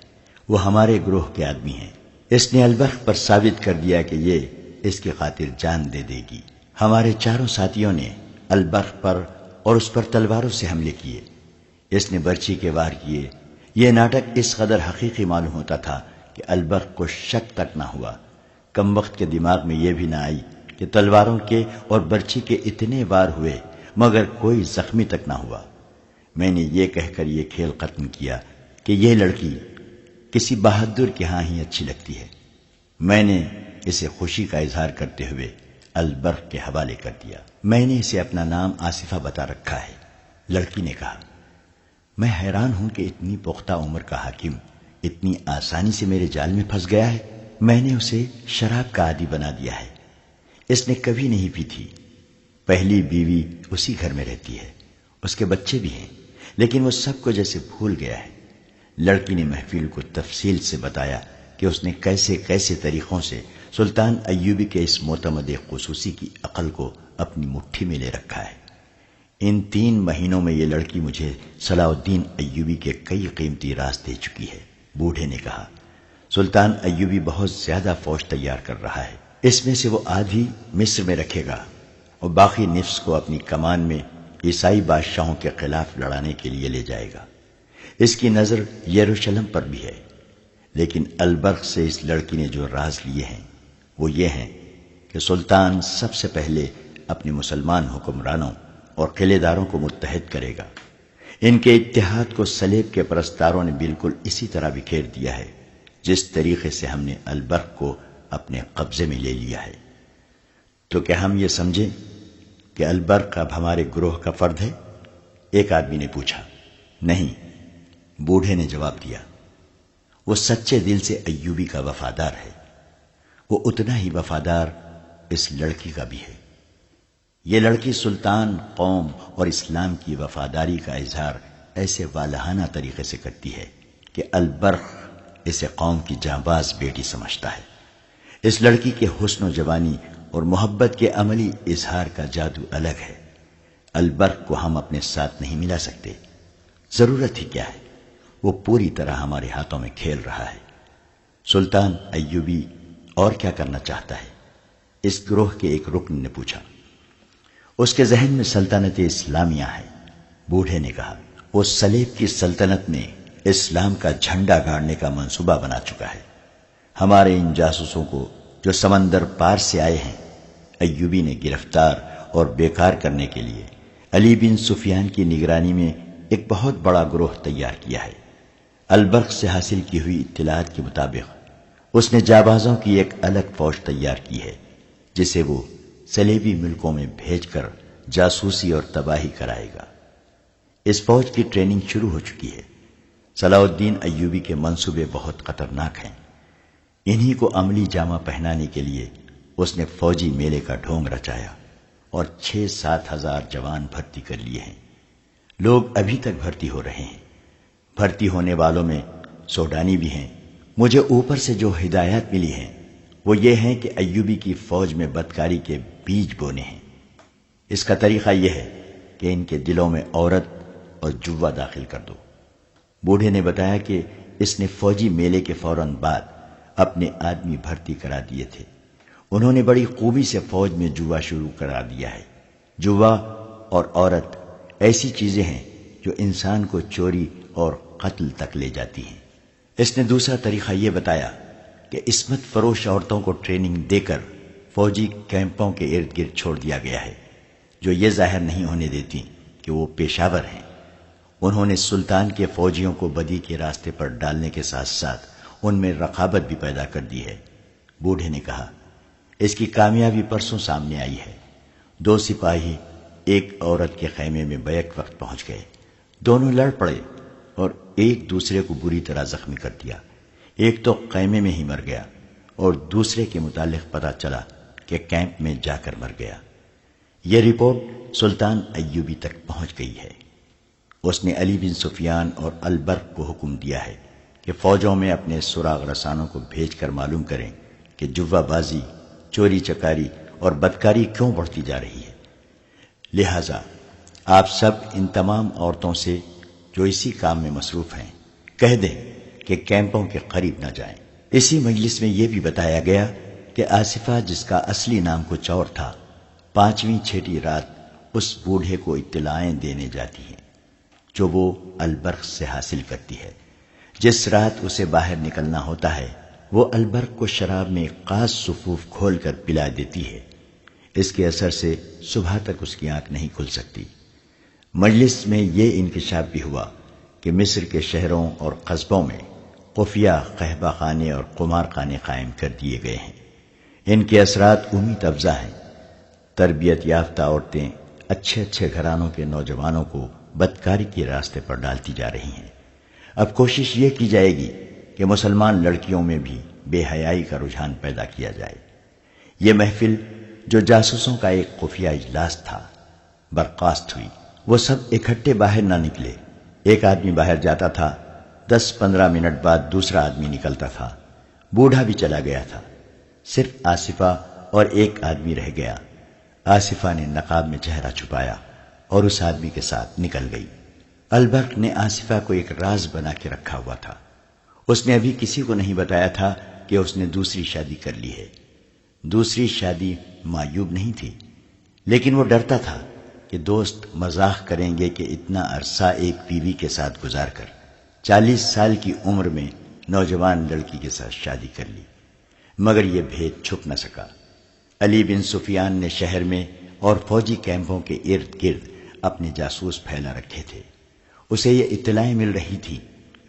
وہ ہمارے گروہ کے آدمی ہیں۔ اس نے البرق پر ثابت کر دیا کہ یہ اس کی خاطر جان دے دے گی۔ ہمارے 4 ساتھیوں نے البرق پر اور اس پر تلواروں سے حملے کیے۔ اس نے برچی کے وار کیے۔ یہ ناٹک اس قدر حقیقی معلوم ہوتا تھا کہ البرق کو شک تک نہ ہوا۔ کم وقت کے دماغ میں یہ بھی نہ آئی کہ تلواروں کے اور برچی کے اتنے وار ہوئے مگر کوئی زخمی تک نہ ہوا۔ میں نے یہ کہہ کر یہ کھیل ختم کیا کہ یہ لڑکی کسی بہادر کے ہاں ہی اچھی لگتی ہے۔ میں نے اسے خوشی کا اظہار کرتے ہوئے البرق کے حوالے کر دیا۔ میں نے اسے اپنا نام آصفہ بتا رکھا ہے۔ لڑکی نے کہا، میں حیران ہوں کہ اتنی پختہ عمر کا حاکم اتنی آسانی سے میرے جال میں پھنس گیا ہے۔ میں نے اسے شراب کا عادی بنا دیا ہے۔ اس نے کبھی نہیں پی تھی۔ پہلی بیوی اسی گھر میں رہتی ہے، اس کے بچے بھی ہیں، لیکن وہ سب کو جیسے بھول گیا ہے۔ لڑکی نے محفل کو تفصیل سے بتایا کہ اس نے کیسے کیسے طریقوں سے سلطان ایوبی کے اس معتمد خصوصی کی عقل کو اپنی مٹھی میں لے رکھا ہے۔ ان 3 مہینوں میں یہ لڑکی مجھے صلاح الدین ایوبی کے کئی قیمتی راز دے چکی ہے، بوڑھے نے کہا۔ سلطان ایوبی بہت زیادہ فوج تیار کر رہا ہے، اس میں سے وہ آدھی مصر میں رکھے گا اور باقی نصف کو اپنی کمان میں عیسائی بادشاہوں کے خلاف لڑانے کے لیے لے جائے گا۔ اس کی نظر یروشلم پر بھی ہے، لیکن البرخ سے اس لڑکی نے جو راز لیے ہیں وہ یہ ہیں کہ سلطان سب سے پہلے اپنے مسلمان حکمرانوں اور قلعے داروں کو متحد کرے گا۔ ان کے اتحاد کو صلیب کے پرستاروں نے بالکل اسی طرح بکھیر دیا ہے جس طریقے سے ہم نے البرخ کو اپنے قبضے میں لے لیا ہے۔ تو کیا ہم یہ سمجھیں کہ البرخ اب ہمارے گروہ کا فرد ہے؟ ایک آدمی نے پوچھا۔ نہیں، بوڑھے نے جواب دیا، وہ سچے دل سے ایوبی کا وفادار ہے، وہ اتنا ہی وفادار اس لڑکی کا بھی ہے۔ یہ لڑکی سلطان، قوم اور اسلام کی وفاداری کا اظہار ایسے والہانہ طریقے سے کرتی ہے کہ البرخ اسے قوم کی جانباز بیٹی سمجھتا ہے۔ اس لڑکی کے حسن و جوانی اور محبت کے عملی اظہار کا جادو الگ ہے۔ البرخ کو ہم اپنے ساتھ نہیں ملا سکتے، ضرورت ہی کیا ہے، وہ پوری طرح ہمارے ہاتھوں میں کھیل رہا ہے۔ سلطان ایوبی اور کیا کرنا چاہتا ہے؟ اس گروہ کے ایک رکن نے پوچھا۔ اس کے ذہن میں سلطنت اسلامیہ ہے، بوڑھے نے کہا۔ وہ صلیب کی سلطنت میں اسلام کا جھنڈا گاڑنے کا منصوبہ بنا چکا ہے۔ ہمارے ان جاسوسوں کو جو سمندر پار سے آئے ہیں، ایوبی نے گرفتار اور بیکار کرنے کے لیے علی بن سفیان کی نگرانی میں ایک بہت بڑا گروہ تیار کیا ہے۔ البرخ سے حاصل کی ہوئی اطلاعات کے مطابق اس نے جابازوں کی ایک الگ فوج تیار کی ہے جسے وہ صلیبی ملکوں میں بھیج کر جاسوسی اور تباہی کرائے گا۔ اس فوج کی ٹریننگ شروع ہو چکی ہے۔ صلاح الدین ایوبی کے منصوبے بہت خطرناک ہیں۔ انہی کو عملی جامہ پہنانے کے لیے اس نے فوجی میلے کا ڈھونگ رچایا اور 6-7 ہزار جوان بھرتی کر لیے ہیں۔ لوگ ابھی تک بھرتی ہو رہے ہیں۔ بھرتی ہونے والوں میں سوڈانی بھی ہیں۔ مجھے اوپر سے جو ہدایات ملی ہیں وہ یہ ہیں کہ ایوبی کی فوج میں بدکاری کے بیج بونے ہیں۔ اس کا طریقہ یہ ہے کہ ان کے دلوں میں عورت اور جوا داخل کر دو۔ بوڑھے نے بتایا کہ اس نے فوجی میلے کے فوراً بعد اپنے آدمی بھرتی کرا دیے تھے۔ انہوں نے بڑی خوبی سے فوج میں جوا شروع کرا دیا ہے۔ جوا اور عورت ایسی چیزیں ہیں جو انسان کو چوری اور قتل تک لے جاتی ہیں۔ اس نے دوسرا طریقہ یہ بتایا کہ عصمت فروش عورتوں کو ٹریننگ دے کر فوجی کیمپوں کے ارد گرد چھوڑ دیا گیا ہے، جو یہ ظاہر نہیں ہونے دیتی کہ وہ پیشاور ہیں۔ انہوں نے سلطان کے فوجیوں کو بدی کے راستے پر ڈالنے کے ساتھ ساتھ ان میں رقابت بھی پیدا کر دی ہے۔ بوڑھے نے کہا، اس کی کامیابی پرسوں سامنے آئی ہے۔ 2 سپاہی ایک عورت کے خیمے میں بیک وقت پہنچ گئے۔ دونوں لڑ پڑے اور ایک دوسرے کو بری طرح زخمی کر دیا۔ ایک تو خیمے میں ہی مر گیا اور دوسرے کے متعلق پتہ چلا کہ کیمپ میں جا کر مر گیا۔ یہ رپورٹ سلطان ایوبی تک پہنچ گئی ہے۔ اس نے علی بن سفیان اور البرخ کو حکم دیا ہے کہ فوجوں میں اپنے سراغ رسانوں کو بھیج کر معلوم کریں کہ جوا بازی، چوری چکاری اور بدکاری کیوں بڑھتی جا رہی ہے۔ لہذا آپ سب ان تمام عورتوں سے جو اسی کام میں مصروف ہیں کہہ دیں کہ کیمپوں کے قریب نہ جائیں۔ اسی مجلس میں یہ بھی بتایا گیا کہ آصفہ، جس کا اصلی نام کچھ اور تھا، 5ویں چھٹی رات اس بوڑھے کو اطلاعیں دینے جاتی ہیں جو وہ البرخ سے حاصل کرتی ہے۔ جس رات اسے باہر نکلنا ہوتا ہے وہ البرخ کو شراب میں خاص صفوف کھول کر پلا دیتی ہے۔ اس کے اثر سے صبح تک اس کی آنکھ نہیں کھل سکتی۔ مجلس میں یہ انکشاف بھی ہوا کہ مصر کے شہروں اور قصبوں میں خفیہ قہبہ خانے اور قمار خانے قائم کر دیے گئے ہیں۔ ان کے اثرات امید افزا ہیں۔ تربیت یافتہ عورتیں اچھے اچھے گھرانوں کے نوجوانوں کو بدکاری کے راستے پر ڈالتی جا رہی ہیں۔ اب کوشش یہ کی جائے گی کہ مسلمان لڑکیوں میں بھی بے حیائی کا رجحان پیدا کیا جائے۔ یہ محفل جو جاسوسوں کا ایک خفیہ اجلاس تھا، برخاست ہوئی۔ وہ سب اکٹھے باہر نہ نکلے۔ ایک آدمی باہر جاتا تھا، 10-15 منٹ بعد دوسرا آدمی نکلتا تھا۔ بوڑھا بھی چلا گیا تھا، صرف آصفہ اور ایک آدمی رہ گیا۔ آصفہ نے نقاب میں چہرہ چھپایا اور اس آدمی کے ساتھ نکل گئی۔ البرق نے آصفہ کو ایک راز بنا کے رکھا ہوا تھا۔ اس نے ابھی کسی کو نہیں بتایا تھا کہ اس نے دوسری شادی کر لی ہے۔ دوسری شادی معیوب نہیں تھی، لیکن وہ ڈرتا تھا کہ دوست مزاح کریں گے کہ اتنا عرصہ ایک بیوی کے ساتھ گزار کر 40 سال کی عمر میں نوجوان لڑکی کے ساتھ شادی کر لی، مگر یہ بھید چھپ نہ سکا۔ علی بن سفیان نے شہر میں اور فوجی کیمپوں کے ارد گرد اپنے جاسوس پھیلا رکھے تھے۔ اسے یہ اطلاعیں مل رہی تھی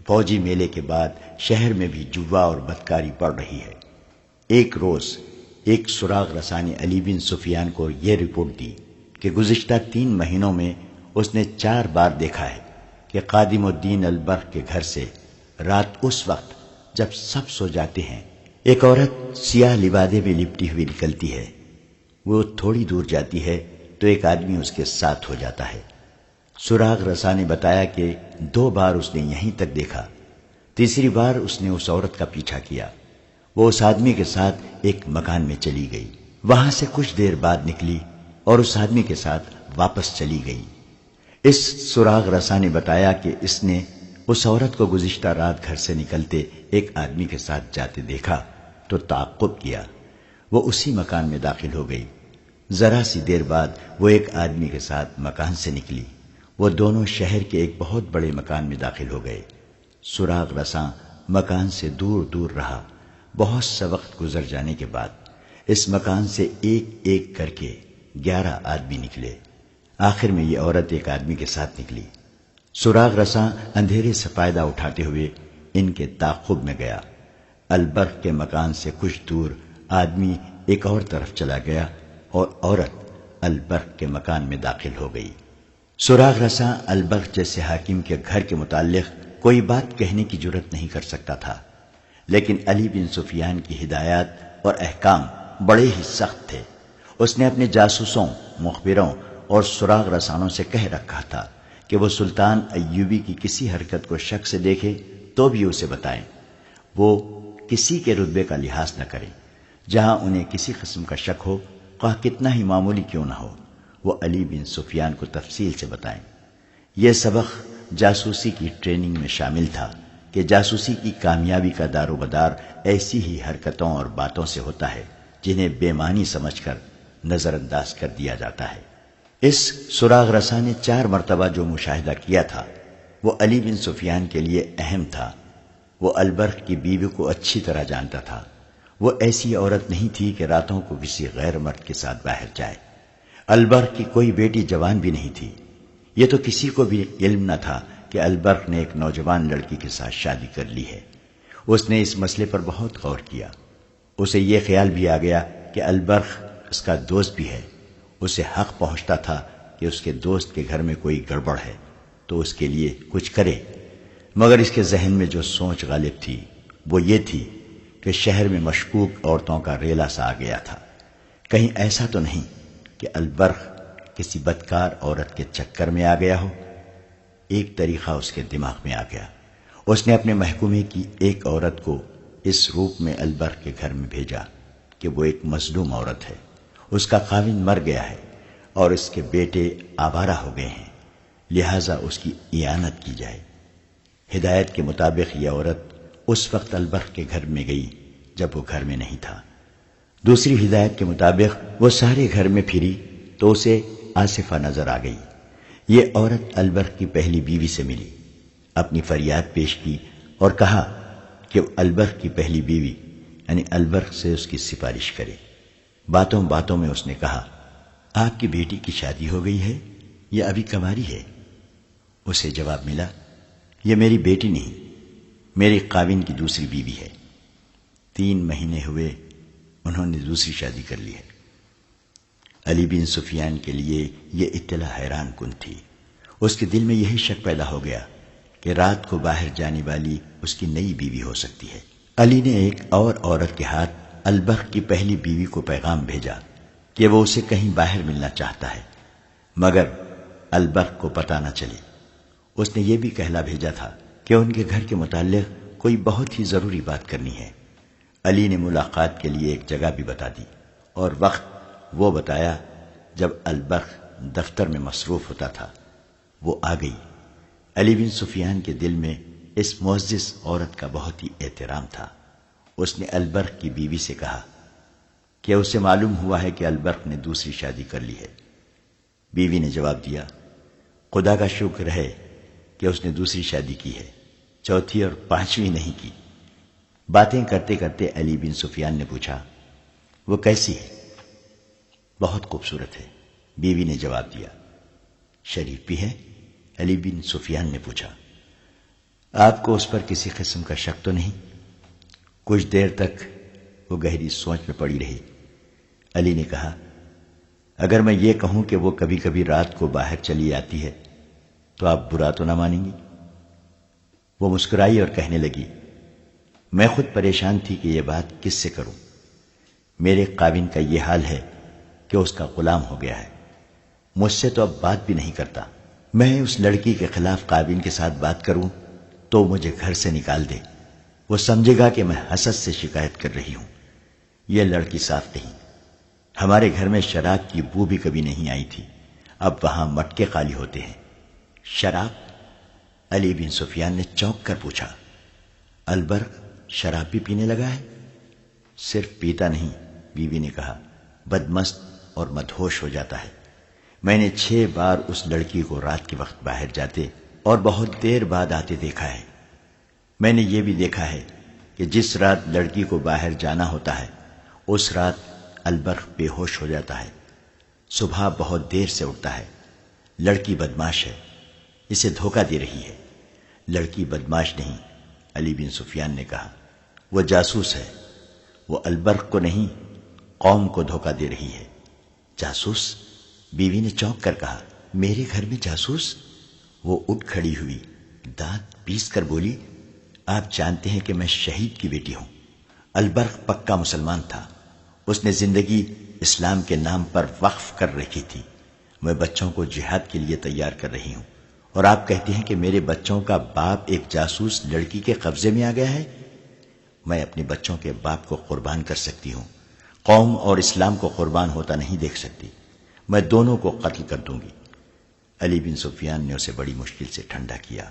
فوجی میلے کے بعد شہر میں بھی جوا اور بدکاری بڑھ رہی ہے۔ ایک روز ایک سراغ رسا نے علی بن سفیان کو یہ رپورٹ دی کہ گزشتہ 3 مہینوں میں اس نے 4 بار دیکھا ہے کہ قادم الدین البرق کے گھر سے رات اس وقت جب سب سو جاتے ہیں ایک عورت سیاہ لبادے میں لپٹی ہوئی نکلتی ہے۔ وہ تھوڑی دور جاتی ہے تو ایک آدمی اس کے ساتھ ہو جاتا ہے۔ سراغ رسا نے بتایا کہ 2 بار اس نے یہیں تک دیکھا۔ تیسری بار اس نے اس عورت کا پیچھا کیا۔ وہ اس آدمی کے ساتھ ایک مکان میں چلی گئی، وہاں سے کچھ دیر بعد نکلی اور اس آدمی کے ساتھ واپس چلی گئی۔ اس سراغ رسا نے بتایا کہ اس نے اس عورت کو گزشتہ رات گھر سے نکلتے ایک آدمی کے ساتھ جاتے دیکھا تو تعقب کیا۔ وہ اسی مکان میں داخل ہو گئی۔ ذرا سی دیر بعد وہ ایک آدمی کے ساتھ مکان سے نکلی۔ وہ دونوں شہر کے ایک بہت بڑے مکان میں داخل ہو گئے۔ سراغ رساں مکان سے دور دور رہا۔ بہت سا وقت گزر جانے کے بعد اس مکان سے ایک ایک کر کے 11 آدمی نکلے۔ آخر میں یہ عورت ایک آدمی کے ساتھ نکلی۔ سراغ رساں اندھیرے سے فائدہ اٹھاتے ہوئے ان کے تعقب میں گیا۔ البرق کے مکان سے کچھ دور آدمی ایک اور طرف چلا گیا اور عورت البرق کے مکان میں داخل ہو گئی۔ سراغ رساں البرق جیسے حاکم کے گھر کے متعلق کوئی بات کہنے کی جرت نہیں کر سکتا تھا، لیکن علی بن سفیان کی ہدایات اور احکام بڑے ہی سخت تھے۔ اس نے اپنے جاسوسوں، مخبروں اور سراغ رسانوں سے کہہ رکھا تھا کہ وہ سلطان ایوبی کی کسی حرکت کو شک سے دیکھے تو بھی اسے بتائیں۔ وہ کسی کے رتبے کا لحاظ نہ کریں۔ جہاں انہیں کسی قسم کا شک ہو، خواہ کتنا ہی معمولی کیوں نہ ہو، وہ علی بن سفیان کو تفصیل سے بتائیں۔ یہ سبق جاسوسی کی ٹریننگ میں شامل تھا کہ جاسوسی کی کامیابی کا دار و مدار ایسی ہی حرکتوں اور باتوں سے ہوتا ہے جنہیں بے معنی سمجھ کر نظر انداز کر دیا جاتا ہے۔ اس سراغ رسا نے 4 مرتبہ جو مشاہدہ کیا تھا وہ علی بن سفیان کے لیے اہم تھا۔ وہ البرق کی بیوی کو اچھی طرح جانتا تھا۔ وہ ایسی عورت نہیں تھی کہ راتوں کو کسی غیر مرد کے ساتھ باہر جائے۔ البرق کی کوئی بیٹی جوان بھی نہیں تھی۔ یہ تو کسی کو بھی علم نہ تھا کہ البرق نے ایک نوجوان لڑکی کے ساتھ شادی کر لی ہے۔ اس نے اس مسئلے پر بہت غور کیا۔ اسے یہ خیال بھی آ گیا کہ البرق اس کا دوست بھی ہے۔ اسے حق پہنچتا تھا کہ اس کے دوست کے گھر میں کوئی گڑبڑ ہے تو اس کے لیے کچھ کرے، مگر اس کے ذہن میں جو سوچ غالب تھی وہ یہ تھی کہ شہر میں مشکوک عورتوں کا ریلا سا آ گیا تھا۔ کہیں ایسا تو نہیں کہ البرق کسی بدکار عورت کے چکر میں آ گیا ہو۔ ایک طریقہ اس کے دماغ میں آ گیا۔ اس نے اپنے محکومے کی ایک عورت کو اس روپ میں البرق کے گھر میں بھیجا کہ وہ ایک مظلوم عورت ہے، اس کا خاوند مر گیا ہے اور اس کے بیٹے آوارہ ہو گئے ہیں، لہذا اس کی اعانت کی جائے۔ ہدایت کے مطابق یہ عورت اس وقت البرق کے گھر میں گئی جب وہ گھر میں نہیں تھا۔ دوسری ہدایت کے مطابق وہ سارے گھر میں پھری تو اسے آصفہ نظر آ گئی۔ یہ عورت البرق کی پہلی بیوی سے ملی، اپنی فریاد پیش کی اور کہا کہ البرق کی پہلی بیوی یعنی البرق سے اس کی سفارش کرے۔ باتوں باتوں میں اس نے کہا، آپ کی بیٹی کی شادی ہو گئی ہے یا ابھی کنواری ہے؟ اسے جواب ملا، یہ میری بیٹی نہیں، میری خاوند کی دوسری بیوی ہے۔ 3 مہینے ہوئے انہوں نے دوسری شادی کر لی ہے۔ علی بن سفیان کے لیے یہ اطلاع حیران کن تھی۔ اس کے دل میں یہی شک پیدا ہو گیا کہ رات کو باہر جانے والی اس کی نئی بیوی ہو سکتی ہے۔ علی نے ایک اور عورت کے ہاتھ البرق کی پہلی بیوی کو پیغام بھیجا کہ وہ اسے کہیں باہر ملنا چاہتا ہے مگر البرق کو پتہ نہ چلے۔ اس نے یہ بھی کہلا بھیجا تھا کہ ان کے گھر کے متعلق کوئی بہت ہی ضروری بات کرنی ہے۔ علی نے ملاقات کے لیے ایک جگہ بھی بتا دی اور وقت وہ بتایا جب البرق دفتر میں مصروف ہوتا تھا۔ وہ آ گئی۔ علی بن سفیان کے دل میں اس معزز عورت کا بہت ہی احترام تھا۔ اس نے البرق کی بیوی سے کہا کہ اسے معلوم ہوا ہے کہ البرق نے دوسری شادی کر لی ہے۔ بیوی نے جواب دیا، خدا کا شکر ہے کہ اس نے دوسری شادی کی ہے، چوتھی اور پانچویں نہیں کی۔ باتیں کرتے کرتے علی بن سفیان نے پوچھا، وہ کیسی ہے؟ بہت خوبصورت ہے، بیوی نے جواب دیا۔ شریف بھی ہے؟ علی بن سفیان نے پوچھا۔ آپ کو اس پر کسی قسم کا شک تو نہیں؟ کچھ دیر تک وہ گہری سوچ میں پڑی رہی۔ علی نے کہا، اگر میں یہ کہوں کہ وہ کبھی کبھی رات کو باہر چلی آتی ہے تو آپ برا تو نہ مانیں گی؟ وہ مسکرائی اور کہنے لگی، میں خود پریشان تھی کہ یہ بات کس سے کروں۔ میرے خاوند کا یہ حال ہے کہ اس کا غلام ہو گیا ہے، مجھ سے تو اب بات بھی نہیں کرتا۔ میں اس لڑکی کے خلاف خاوند کے ساتھ بات کروں تو مجھے گھر سے نکال دے، وہ سمجھے گا کہ میں حسد سے شکایت کر رہی ہوں۔ یہ لڑکی صاف نہیں۔ ہمارے گھر میں شراب کی بو بھی کبھی نہیں آئی تھی، اب وہاں مٹکے خالی ہوتے ہیں۔ شراب؟ علی بن سفیان نے چونک کر پوچھا، البرق شراب بھی پینے لگا ہے؟ صرف پیتا نہیں، بیوی نے کہا، بدمست اور مدہوش ہو جاتا ہے۔ میں نے 6 بار اس لڑکی کو رات کے وقت باہر جاتے اور بہت دیر بعد آتے دیکھا ہے۔ میں نے یہ بھی دیکھا ہے کہ جس رات لڑکی کو باہر جانا ہوتا ہے اس رات البرق بے ہوش ہو جاتا ہے، صبح بہت دیر سے اٹھتا ہے۔ لڑکی بدماش ہے، اسے دھوکہ دے رہی ہے۔ لڑکی بدماش نہیں، علی بن سفیان نے کہا، وہ جاسوس ہے۔ وہ البرق کو نہیں، قوم کو دھوکہ دے رہی ہے۔ جاسوس؟ بیوی نے چونک کر کہا، میرے گھر میں جاسوس؟ وہ اٹھ کھڑی ہوئی، دانت پیس کر بولی، آپ جانتے ہیں کہ میں شہید کی بیٹی ہوں۔ البرق پکا مسلمان تھا، اس نے زندگی اسلام کے نام پر وقف کر رکھی تھی۔ میں بچوں کو جہاد کے لیے تیار کر رہی ہوں، اور آپ کہتے ہیں کہ میرے بچوں کا باپ ایک جاسوس لڑکی کے قبضے میں آ گیا ہے؟ میں اپنے بچوں کے باپ کو قربان کر سکتی ہوں، قوم اور اسلام کو قربان ہوتا نہیں دیکھ سکتی۔ میں دونوں کو قتل کر دوں گی۔ علی بن سفیان نے اسے بڑی مشکل سے ٹھنڈا کیا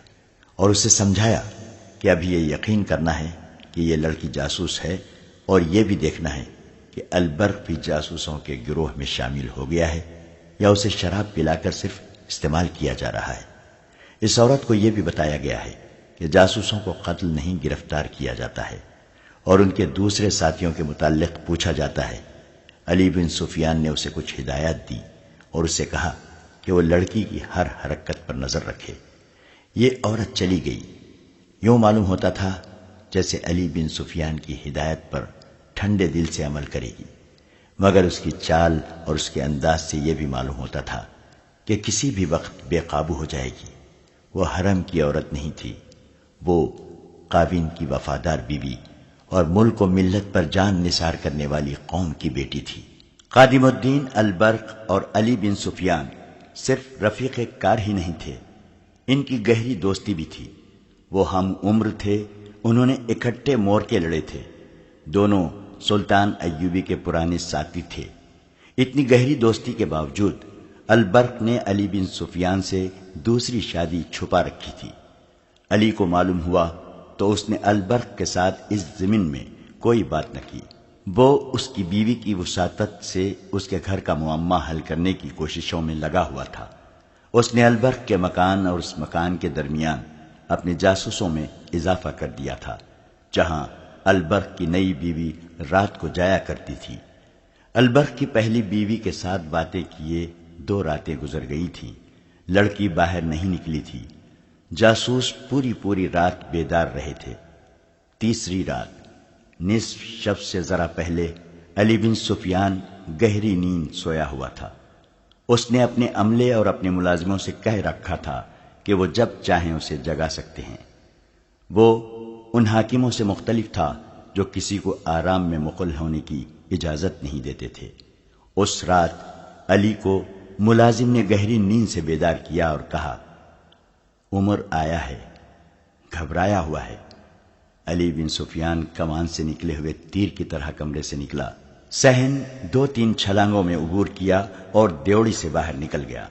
اور اسے سمجھایا کہ ابھی یہ یقین کرنا ہے کہ یہ لڑکی جاسوس ہے، اور یہ بھی دیکھنا ہے کہ البرق بھی جاسوسوں کے گروہ میں شامل ہو گیا ہے یا اسے شراب پلا کر صرف استعمال کیا جا رہا ہے۔ اس عورت کو یہ بھی بتایا گیا ہے کہ جاسوسوں کو قتل نہیں گرفتار کیا جاتا ہے، اور ان کے دوسرے ساتھیوں کے متعلق پوچھا جاتا ہے۔ علی بن سفیان نے اسے کچھ ہدایات دی اور اسے کہا کہ وہ لڑکی کی ہر حرکت پر نظر رکھے۔ یہ عورت چلی گئی۔ یوں معلوم ہوتا تھا جیسے علی بن سفیان کی ہدایت پر ٹھنڈے دل سے عمل کرے گی، مگر اس کی چال اور اس کے انداز سے یہ بھی معلوم ہوتا تھا کہ کسی بھی وقت بے قابو ہو جائے گی۔ وہ حرم کی عورت نہیں تھی، وہ خاوند کی وفادار بیوی اور ملک و ملت پر جان نثار کرنے والی قوم کی بیٹی تھی۔ خادم الدین البرق اور علی بن سفیان صرف رفیق کار ہی نہیں تھے، ان کی گہری دوستی بھی تھی۔ وہ ہم عمر تھے، انہوں نے اکٹھے مورچے لڑے تھے، دونوں سلطان ایوبی کے پرانے ساتھی تھے۔ اتنی گہری دوستی کے باوجود البرق نے علی بن سفیان سے دوسری شادی چھپا رکھی تھی۔ علی کو معلوم ہوا تو اس نے البرق کے ساتھ اس ضمن میں کوئی بات نہ کی۔ وہ اس کی بیوی کی وساطت سے اس کے گھر کا معمہ حل کرنے کی کوششوں میں لگا ہوا تھا۔ اس نے البرق کے مکان اور اس مکان کے درمیان اپنے جاسوسوں میں اضافہ کر دیا تھا، جہاں البرق کی نئی بیوی رات کو جایا کرتی تھی۔ البرق کی پہلی بیوی کے ساتھ باتیں کیے 2 راتیں گزر گئی تھیں، لڑکی باہر نہیں نکلی تھی۔ جاسوس پوری رات بیدار رہے تھے۔ تیسری رات نصف شب سے ذرا پہلے علی بن سفیان گہری نیند سویا ہوا تھا۔ اس نے اپنے عملے اور اپنے ملازموں سے کہہ رکھا تھا کہ وہ جب چاہیں اسے جگا سکتے ہیں۔ وہ ان حاکموں سے مختلف تھا جو کسی کو آرام میں مقل ہونے کی اجازت نہیں دیتے تھے۔ اس رات علی کو ملازم نے گہری نیند سے بیدار کیا اور کہا، عمر آیا ہے، گھبرایا ہوا ہے۔ علی بن سفیان کمان سے نکلے ہوئے تیر کی طرح کمرے سے نکلا صحن 2-3 چھلانگوں میں عبور کیا اور دیوڑی سے باہر نکل گیا۔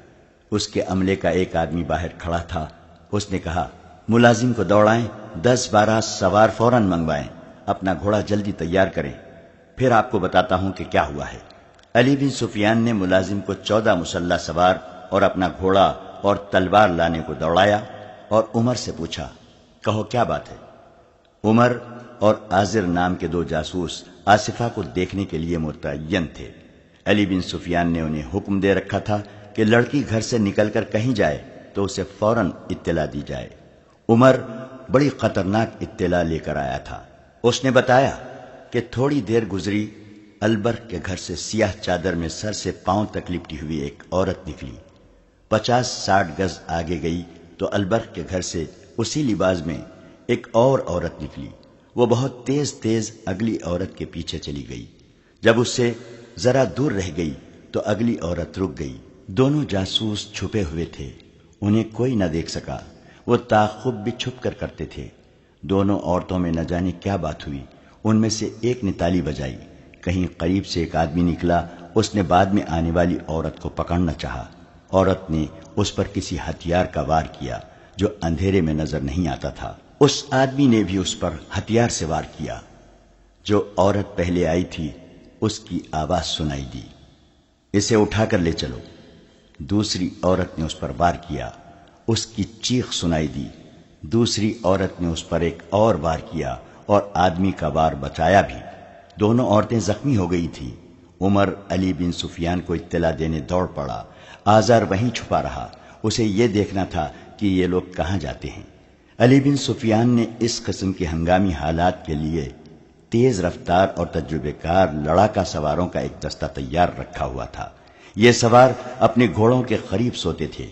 اس کے عملے کا ایک آدمی باہر کھڑا تھا۔ اس نے کہا، ملازم کو دوڑائیں، 10-12 سوار فوراً منگوائیں، اپنا گھوڑا جلدی تیار کریں، پھر آپ کو بتاتا ہوں کہ کیا ہوا ہے۔ علی بن سفیان نے ملازم کو 14 مسلح سوار اور اپنا گھوڑا اور تلوار لانے کو دوڑایا اور عمر سے پوچھا، کہو کیا بات ہے؟ عمر اور عازر نام کے 2 جاسوس آصفہ کو دیکھنے کے لیے متعین تھے۔ علی بن سفیان نے انہیں حکم دے رکھا تھا کہ لڑکی گھر سے نکل کر کہیں جائے تو اسے فوراً اطلاع دی جائے۔ عمر بڑی خطرناک اطلاع لے کر آیا تھا۔ اس نے بتایا کہ تھوڑی دیر گزری، البرق کے گھر سے سیاہ چادر میں سر سے پاؤں تک لپٹی ہوئی ایک عورت نکلی۔ 50-60 گز آگے گئی تو البرق کے گھر سے اسی لباس میں ایک اور عورت نکلی۔ وہ بہت تیز تیز اگلی عورت کے پیچھے چلی گئی۔ جب اس سے ذرا دور رہ گئی تو اگلی عورت رک گئی۔ دونوں جاسوس چھپے ہوئے تھے، انہیں کوئی نہ دیکھ سکا۔ وہ تعاقب بھی چھپ کر کرتے تھے۔ دونوں عورتوں میں نہ جانے کیا بات ہوئی، ان میں سے ایک نے تالی بجائی۔ کہیں قریب سے ایک آدمی نکلا، اس نے بعد میں آنے والی عورت کو پکڑنا چاہا۔ عورت نے اس پر کسی ہتھیار کا وار کیا جو اندھیرے میں نظر نہیں آتا تھا۔ اس آدمی نے بھی اس پر ہتھیار سے وار کیا۔ جو عورت پہلے آئی تھی اس کی آواز سنائی دی، اسے اٹھا کر لے چلو۔ دوسری عورت نے اس پر وار کیا، اس کی چیخ سنائی دی۔ دوسری عورت نے اس پر ایک اور وار کیا اور آدمی کا وار بچایا بھی۔ دونوں عورتیں زخمی ہو گئی تھیں۔ عمر علی بن سفیان کو اطلاع دینے دوڑ پڑا۔ آزار وہیں چھپا رہا، اسے یہ دیکھنا تھا کہ یہ لوگ کہاں جاتے ہیں۔ علی بن سفیان نے اس قسم کے ہنگامی حالات کے لیے تیز رفتار اور تجربے کار لڑاکا سواروں کا ایک دستہ تیار رکھا ہوا تھا۔ یہ سوار اپنے گھوڑوں کے قریب سوتے تھے،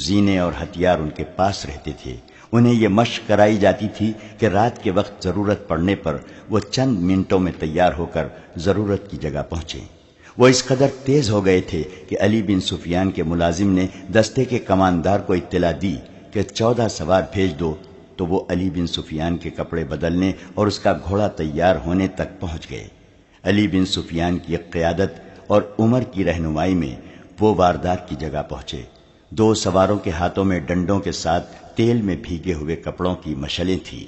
زینے اور ہتھیار ان کے پاس رہتے تھے۔ انہیں یہ مشق کرائی جاتی تھی کہ رات کے وقت ضرورت پڑنے پر وہ چند منٹوں میں تیار ہو کر ضرورت کی جگہ پہنچیں۔ وہ اس قدر تیز ہو گئے تھے کہ علی بن سفیان کے ملازم نے دستے کے کماندار کو اطلاع دی کہ 14 سوار بھیج دو، تو وہ علی بن سفیان کے کپڑے بدلنے اور اس کا گھوڑا تیار ہونے تک پہنچ گئے۔ علی بن سفیان کی قیادت اور عمر کی رہنمائی میں وہ واردات کی جگہ پہنچے۔ 2 سواروں کے ہاتھوں میں ڈنڈوں کے ساتھ تیل میں بھیگے ہوئے کپڑوں کی مشلیں تھیں۔